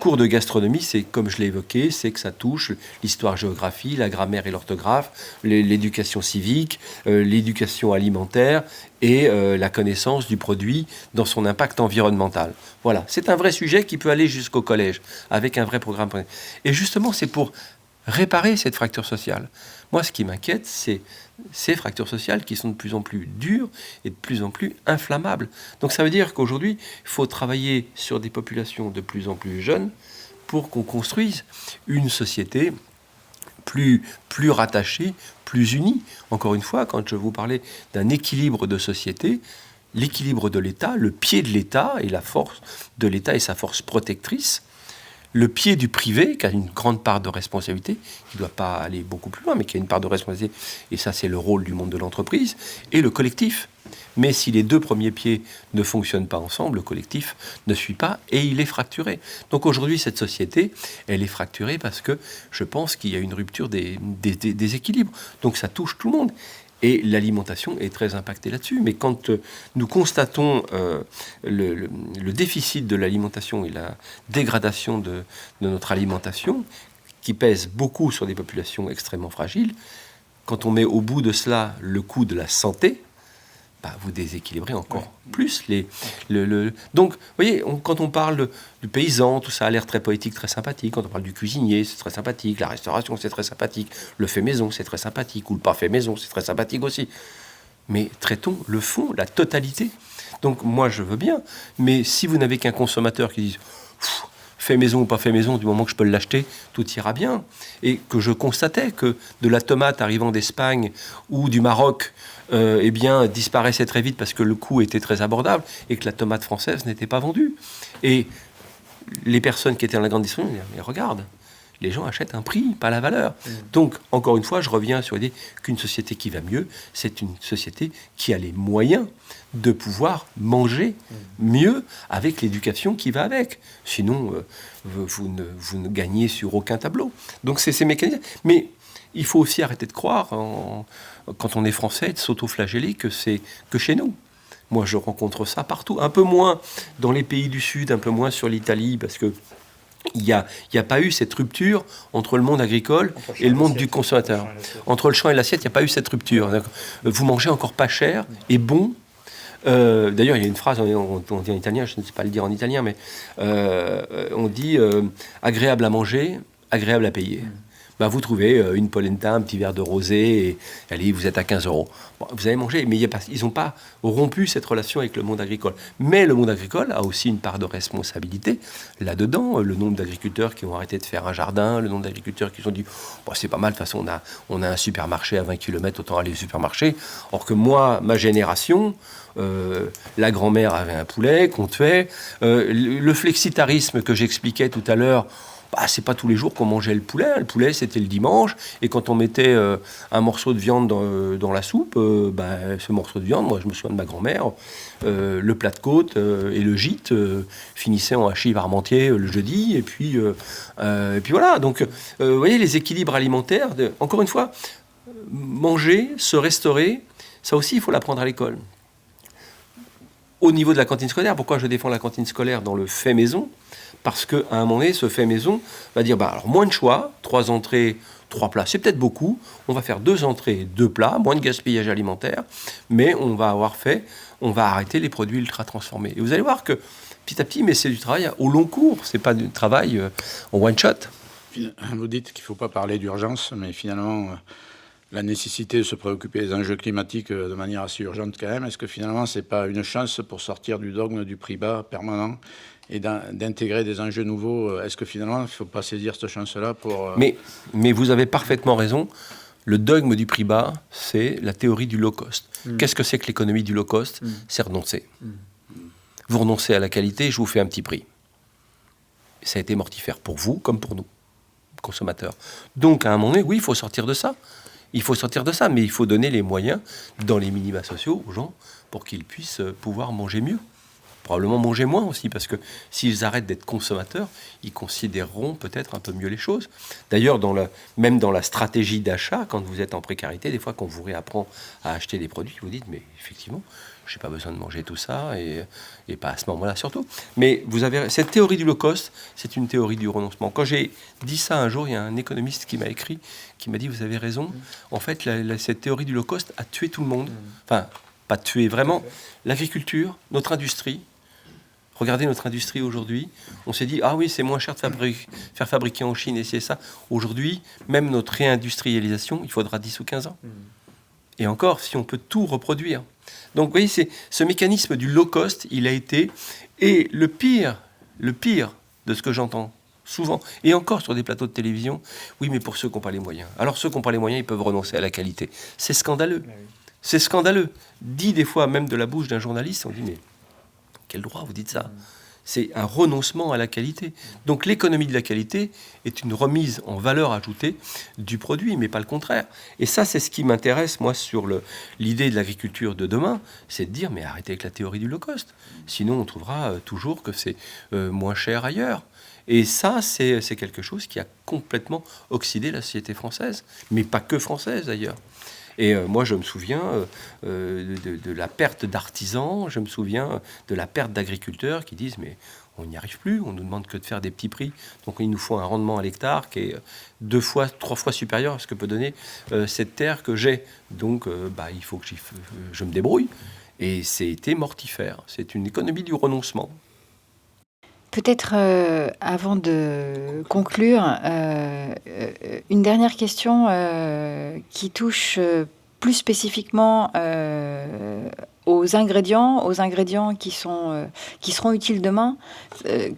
cours de gastronomie, c'est, comme je l'ai évoqué, c'est que ça touche l'histoire-géographie, la grammaire et l'orthographe, l'éducation civique, l'éducation alimentaire et la connaissance du produit dans son impact environnemental. Voilà, c'est un vrai sujet qui peut aller jusqu'au collège, avec un vrai programme. Et justement, c'est pour réparer cette fracture sociale. Moi, ce qui m'inquiète, c'est ces fractures sociales qui sont de plus en plus dures et de plus en plus inflammables. Donc ça veut dire qu'aujourd'hui, il faut travailler sur des populations de plus en plus jeunes pour qu'on construise une société plus rattachée, plus unie. Encore une fois, quand je vous parlais d'un équilibre de société, l'équilibre de l'État, le pied de l'État et la force de l'État et sa force protectrice, le pied du privé, qui a une grande part de responsabilité, qui ne doit pas aller beaucoup plus loin, mais qui a une part de responsabilité, et ça c'est le rôle du monde de l'entreprise, et le collectif. Mais si les deux premiers pieds ne fonctionnent pas ensemble, le collectif ne suit pas, et il est fracturé. Donc aujourd'hui, cette société, elle est fracturée parce que je pense qu'il y a une rupture des équilibres. Donc ça touche tout le monde. Et l'alimentation est très impactée là-dessus. Mais quand nous constatons le déficit de l'alimentation et la dégradation de notre alimentation, qui pèse beaucoup sur des populations extrêmement fragiles, quand on met au bout de cela le coût de la santé, vous déséquilibrez encore plus Donc, vous voyez, quand on parle du paysan, tout ça a l'air très poétique, très sympathique. Quand on parle du cuisinier, c'est très sympathique. La restauration, c'est très sympathique. Le fait maison, c'est très sympathique. Ou le pas fait maison, c'est très sympathique aussi. Mais traitons le fond, la totalité. Donc, moi, je veux bien. Mais si vous n'avez qu'un consommateur qui dit fait maison ou pas fait maison, du moment que je peux l'acheter, tout ira bien. Et que je constatais que de la tomate arrivant d'Espagne ou du Maroc, eh bien, disparaissait très vite parce que le coût était très abordable et que la tomate française n'était pas vendue. Et les personnes qui étaient dans la grande distribution disaient, mais regarde, les gens achètent un prix, pas la valeur. Donc, encore une fois, je reviens sur l'idée qu'une société qui va mieux, c'est une société qui a les moyens de pouvoir manger mieux avec l'éducation qui va avec. Sinon, vous ne gagnez sur aucun tableau. Donc, c'est ces mécanismes. Mais il faut aussi arrêter de croire, quand on est français, de s'auto-flageller que c'est que chez nous. Moi, je rencontre ça partout. Un peu moins dans les pays du Sud, un peu moins sur l'Italie, parce que il n'y a pas eu cette rupture entre le monde agricole et le monde du consommateur. Entre le champ et l'assiette, il n'y a pas eu cette rupture. Vous mangez encore pas cher et bon. D'ailleurs, il y a une phrase, on dit en italien, je ne sais pas le dire en italien, mais on dit agréable à manger, agréable à payer. Ben, vous trouvez une polenta, un petit verre de rosé, et allez, vous êtes à 15 €. Bon, vous avez mangé, mais ils n'ont pas rompu cette relation avec le monde agricole. Mais le monde agricole a aussi une part de responsabilité là-dedans. Le nombre d'agriculteurs qui ont arrêté de faire un jardin, le nombre d'agriculteurs qui se sont dit bon, c'est pas mal, de toute façon, on a un supermarché à 20 km, autant aller au supermarché. Or que moi, ma génération, la grand-mère avait un poulet qu'on tuait. Le flexitarisme que j'expliquais tout à l'heure, c'est pas tous les jours qu'on mangeait le poulet. Le poulet, c'était le dimanche. Et quand on mettait un morceau de viande dans la soupe, ce morceau de viande, moi, je me souviens de ma grand-mère, le plat de côte et le gîte finissaient en hachis parmentier le jeudi. Et puis voilà. Donc, vous voyez, les équilibres alimentaires, encore une fois, manger, se restaurer, ça aussi, il faut l'apprendre à l'école. Au niveau de la cantine scolaire, pourquoi je défends la cantine scolaire dans le fait maison ? Parce qu'à un moment donné, ce fait maison va dire, alors moins de choix, 3 entrées, 3 plats, c'est peut-être beaucoup. On va faire 2 entrées, 2 plats, moins de gaspillage alimentaire, mais on va arrêter les produits ultra transformés. Et vous allez voir que petit à petit, mais c'est du travail au long cours, c'est pas du travail en one shot. Vous dites qu'il ne faut pas parler d'urgence, mais finalement, la nécessité de se préoccuper des enjeux climatiques de manière assez urgente quand même, est-ce que finalement, ce n'est pas une chance pour sortir du dogme du prix bas permanent et d'intégrer des enjeux nouveaux? Est-ce que finalement, il ne faut pas saisir cette chance-là pour... Mais vous avez parfaitement raison. Le dogme du prix bas, c'est la théorie du low cost. Qu'est-ce que c'est que l'économie du low cost ? C'est renoncer. Vous renoncez à la qualité, je vous fais un petit prix. Ça a été mortifère pour vous comme pour nous, consommateurs. Donc, à un moment donné, oui, il faut sortir de ça. Il faut sortir de ça, mais il faut donner les moyens dans les minima sociaux aux gens pour qu'ils puissent pouvoir manger mieux. Probablement manger moins aussi, parce que s'ils arrêtent d'être consommateurs, ils considéreront peut-être un peu mieux les choses. D'ailleurs, même dans la stratégie d'achat, quand vous êtes en précarité, des fois, quand vous réapprend à acheter des produits, vous dites, mais effectivement, je n'ai pas besoin de manger tout ça, et pas à ce moment-là surtout. Mais vous avez cette théorie du low cost, c'est une théorie du renoncement. Quand j'ai dit ça un jour, il y a un économiste qui m'a écrit, qui m'a dit, vous avez raison, en fait, cette théorie du low cost a tué tout le monde. Enfin, pas tué vraiment. L'agriculture, notre industrie. Regardez notre industrie aujourd'hui. On s'est dit, ah oui, c'est moins cher de faire fabriquer en Chine, et c'est ça. Aujourd'hui, même notre réindustrialisation, il faudra 10 ou 15 ans. Et encore, si on peut tout reproduire. Donc, vous voyez, c'est ce mécanisme du low cost, il a été... Et le pire de ce que j'entends souvent, et encore sur des plateaux de télévision, oui, mais pour ceux qui n'ont pas les moyens. Alors, ceux qui n'ont pas les moyens, ils peuvent renoncer à la qualité. C'est scandaleux. C'est scandaleux. Dit des fois, même de la bouche d'un journaliste, on dit, mais quel droit vous dites ça ? C'est un renoncement à la qualité. Donc l'économie de la qualité est une remise en valeur ajoutée du produit, mais pas le contraire. Et ça, c'est ce qui m'intéresse, moi, sur l'idée de l'agriculture de demain, c'est de dire, mais arrêtez avec la théorie du low cost. Sinon, on trouvera toujours que c'est moins cher ailleurs. Et ça, c'est quelque chose qui a complètement oxydé la société française, mais pas que française, d'ailleurs. Et moi, je me souviens de la perte d'artisans, je me souviens de la perte d'agriculteurs qui disent « mais on n'y arrive plus, on nous demande que de faire des petits prix, donc il nous faut un rendement à l'hectare qui est 2 fois, 3 fois supérieur à ce que peut donner cette terre que j'ai. Donc il faut que je me débrouille. » Et c'était mortifère. C'est une économie du renoncement. Peut-être avant de conclure, une dernière question qui touche plus spécifiquement aux ingrédients qui seront utiles demain.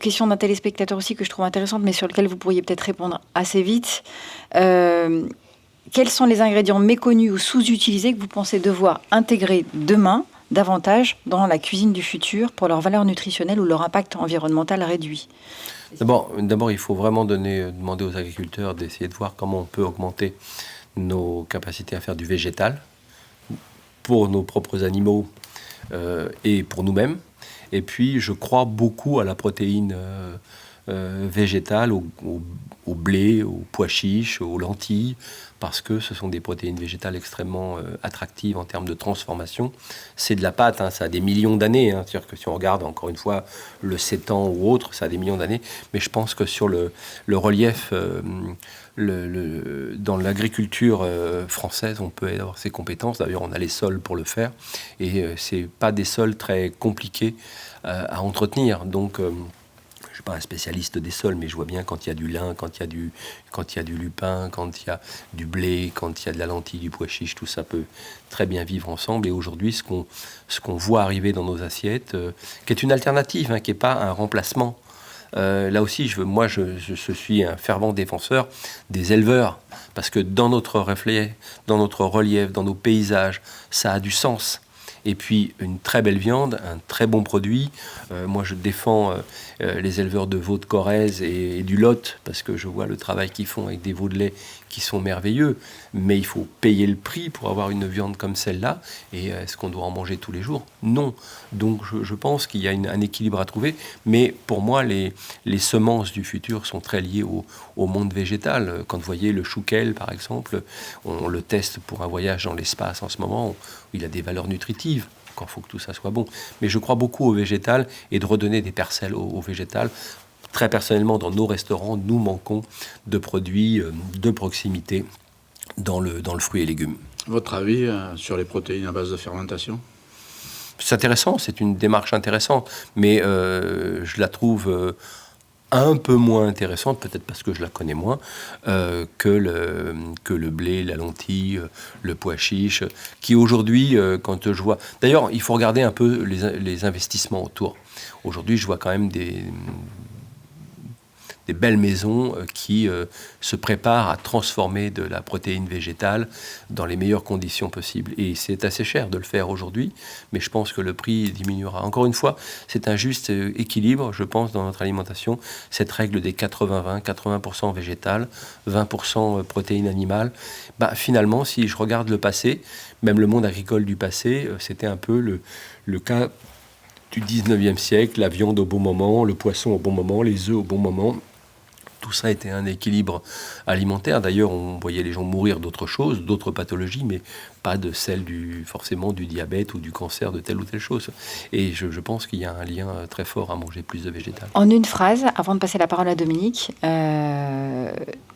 Question d'un téléspectateur aussi que je trouve intéressante, mais sur lequel vous pourriez peut-être répondre assez vite. Quels sont les ingrédients méconnus ou sous-utilisés que vous pensez devoir intégrer demain davantage dans la cuisine du futur pour leur valeur nutritionnelle ou leur impact environnemental réduit? D'abord, il faut vraiment demander aux agriculteurs d'essayer de voir comment on peut augmenter nos capacités à faire du végétal pour nos propres animaux et pour nous-mêmes. Et puis, je crois beaucoup à la protéine végétale, au blé, aux pois chiches, aux lentilles, parce que ce sont des protéines végétales extrêmement attractives en termes de transformation. C'est de la pâte, hein, ça a des millions d'années. Hein, c'est-à-dire que si on regarde, encore une fois, le sétan ou autre, ça a des millions d'années. Mais je pense que sur le relief, dans l'agriculture française, on peut avoir ces compétences. D'ailleurs, on a les sols pour le faire. Et c'est pas des sols très compliqués à entretenir. Donc, je ne suis pas un spécialiste des sols, mais je vois bien quand il y a du lin, quand il y a du lupin, quand il y a du blé, quand il y a de la lentille, du pois chiche, tout ça peut très bien vivre ensemble. Et aujourd'hui, ce qu'on voit arriver dans nos assiettes, qui est une alternative, hein, qui n'est pas un remplacement. Là aussi, je suis un fervent défenseur des éleveurs, parce que dans notre reflet, dans notre relief, dans nos paysages, ça a du sens. Et puis une très belle viande, un très bon produit. Moi, je défends les éleveurs de veaux de Corrèze et du Lot, parce que je vois le travail qu'ils font avec des veaux de lait qui sont merveilleux. Mais il faut payer le prix pour avoir une viande comme celle-là. Et est-ce qu'on doit en manger tous les jours? Non. Donc je pense qu'il y a un équilibre à trouver. Mais pour moi, les semences du futur sont très liées au monde végétal. Quand vous voyez le chouquel, par exemple, on le teste pour un voyage dans l'espace en ce moment, où il a des valeurs nutritives. Encore faut que tout ça soit bon. Mais je crois beaucoup au végétal et de redonner des parcelles au végétal. Très personnellement, dans nos restaurants, nous manquons de produits de proximité dans le fruit et légumes. Votre avis sur les protéines à base de fermentation? C'est intéressant, c'est une démarche intéressante, mais je la trouve un peu moins intéressante, peut-être parce que je la connais moins, que le blé, la lentille, le pois chiche, qui aujourd'hui, quand je vois... D'ailleurs, il faut regarder un peu les investissements autour. Aujourd'hui, je vois quand même des belles maisons qui se préparent à transformer de la protéine végétale dans les meilleures conditions possibles. Et c'est assez cher de le faire aujourd'hui, mais je pense que le prix diminuera. Encore une fois, c'est un juste équilibre, je pense, dans notre alimentation. Cette règle des 80-20, 80% végétal, 20% protéines animales. Finalement, si je regarde le passé, même le monde agricole du passé, c'était un peu le cas du 19e siècle, la viande au bon moment, le poisson au bon moment, les œufs au bon moment. Tout ça était un équilibre alimentaire. D'ailleurs, on voyait les gens mourir d'autres choses, d'autres pathologies, mais pas de celle forcément du diabète ou du cancer de telle ou telle chose. Et je pense qu'il y a un lien très fort à manger plus de végétal. En une phrase, avant de passer la parole à Dominique,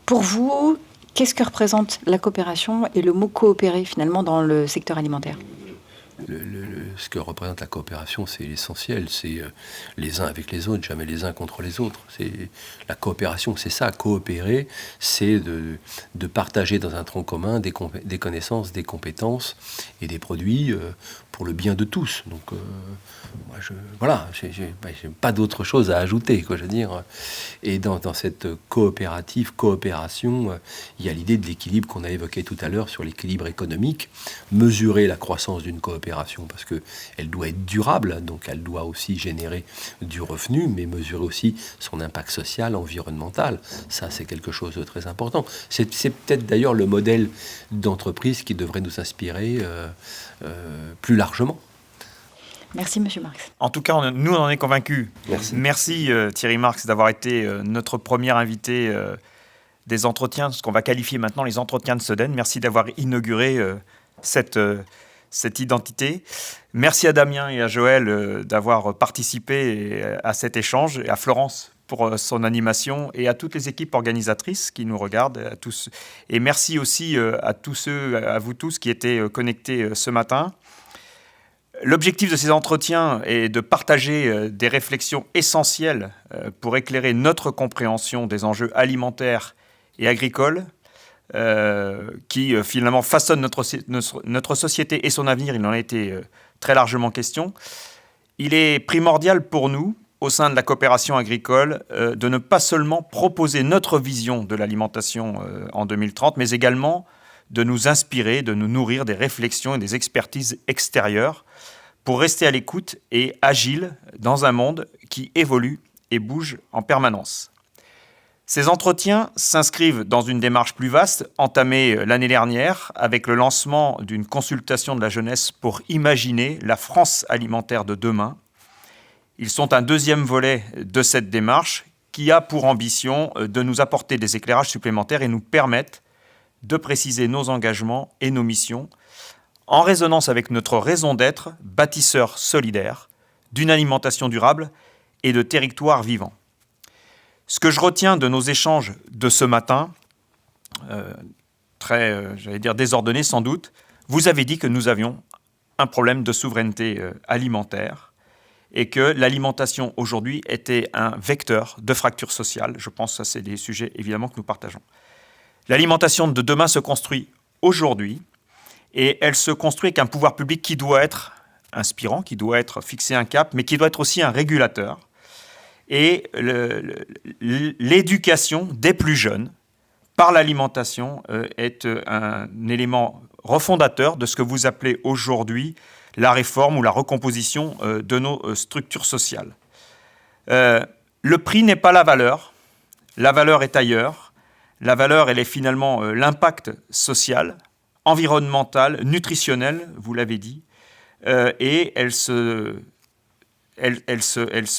pour vous, qu'est-ce que représente la coopération et le mot coopérer finalement dans le secteur alimentaire ? Ce que représente la coopération, c'est l'essentiel. C'est les uns avec les autres, jamais les uns contre les autres. La coopération, c'est ça. Coopérer, c'est de partager dans un tronc commun des connaissances, des compétences et des produits pour le bien de tous. Donc, j'ai pas d'autre chose à ajouter, je veux dire. Et dans cette coopération, il y a l'idée de l'équilibre qu'on a évoqué tout à l'heure sur l'équilibre économique, mesurer la croissance d'une coopération parce qu'elle doit être durable, donc elle doit aussi générer du revenu, mais mesurer aussi son impact social, environnemental. Ça, c'est quelque chose de très important. C'est peut-être d'ailleurs le modèle d'entreprise qui devrait nous inspirer plus largement. Merci, Monsieur Marx. En tout cas, nous, on en est convaincus. Merci Thierry Marx, d'avoir été notre premier invité des entretiens, ce qu'on va qualifier maintenant les entretiens de Sedaine. Merci d'avoir inauguré cette identité. Merci à Damien et à Joël d'avoir participé à cet échange, et à Florence pour son animation, et à toutes les équipes organisatrices qui nous regardent, à tous. Et merci aussi à vous tous qui étaient connectés ce matin. L'objectif de ces entretiens est de partager des réflexions essentielles pour éclairer notre compréhension des enjeux alimentaires et agricoles qui finalement façonnent notre société et son avenir. Il en a été très largement question. Il est primordial pour nous, au sein de la coopération agricole, de ne pas seulement proposer notre vision de l'alimentation en 2030, mais également de nous inspirer, de nous nourrir des réflexions et des expertises extérieures pour rester à l'écoute et agile dans un monde qui évolue et bouge en permanence. Ces entretiens s'inscrivent dans une démarche plus vaste, entamée l'année dernière avec le lancement d'une consultation de la jeunesse pour imaginer la France alimentaire de demain. Ils sont un deuxième volet de cette démarche qui a pour ambition de nous apporter des éclairages supplémentaires et nous permettre de préciser nos engagements et nos missions en résonance avec notre raison d'être, bâtisseur solidaire, d'une alimentation durable et de territoires vivants. Ce que je retiens de nos échanges de ce matin, très, désordonnés sans doute, vous avez dit que nous avions un problème de souveraineté alimentaire et que l'alimentation aujourd'hui était un vecteur de fracture sociale. Je pense que ça, c'est des sujets évidemment que nous partageons. L'alimentation de demain se construit aujourd'hui et elle se construit avec un pouvoir public qui doit être inspirant, qui doit être fixé un cap, mais qui doit être aussi un régulateur. Et l'éducation des plus jeunes par l'alimentation est un élément refondateur de ce que vous appelez aujourd'hui la réforme ou la recomposition de nos structures sociales. Le prix n'est pas la valeur est ailleurs. La valeur, elle est finalement l'impact social, environnemental, nutritionnel, vous l'avez dit, et elle se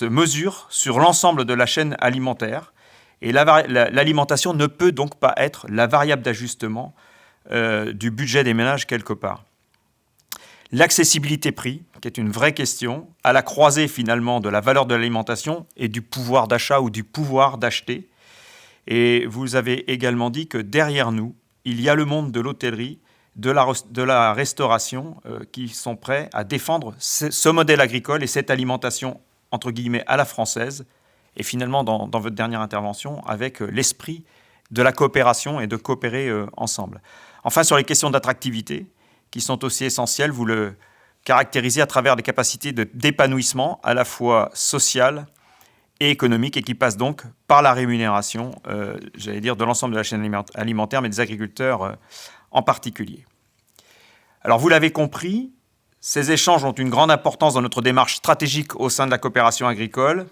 mesure sur l'ensemble de la chaîne alimentaire. Et l'alimentation ne peut donc pas être la variable d'ajustement du budget des ménages quelque part. L'accessibilité prix, qui est une vraie question, à la croisée finalement de la valeur de l'alimentation et du pouvoir d'achat ou du pouvoir d'acheter. Et vous avez également dit que derrière nous, il y a le monde de l'hôtellerie, de la restauration qui sont prêts à défendre ce modèle agricole et cette alimentation, entre guillemets, à la française. Et finalement, dans votre dernière intervention, avec l'esprit de la coopération et de coopérer ensemble. Enfin, sur les questions d'attractivité, qui sont aussi essentielles, vous le caractérisez à travers des capacités d'épanouissement à la fois sociales et économique et qui passe donc par la rémunération, de l'ensemble de la chaîne alimentaire, mais des agriculteurs en particulier. Alors vous l'avez compris, ces échanges ont une grande importance dans notre démarche stratégique au sein de la coopération agricole.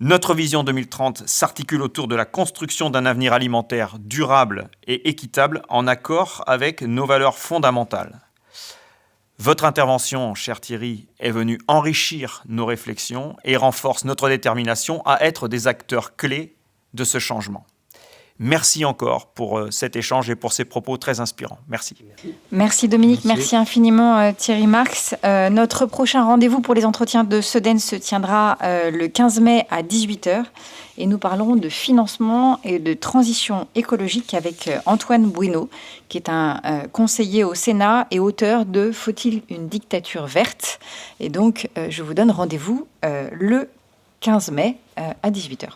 Notre vision 2030 s'articule autour de la construction d'un avenir alimentaire durable et équitable en accord avec nos valeurs fondamentales. Votre intervention, cher Thierry, est venue enrichir nos réflexions et renforce notre détermination à être des acteurs clés de ce changement. Merci encore pour cet échange et pour ces propos très inspirants. Merci. Merci Dominique, merci infiniment Thierry Marx. Notre prochain rendez-vous pour les entretiens de Sedaine se tiendra le 15 mai à 18h et nous parlerons de financement et de transition écologique avec Antoine Bueno, qui est un conseiller au Sénat et auteur de « Faut-il une dictature verte ?» Et donc, je vous donne rendez-vous le 15 mai à 18h.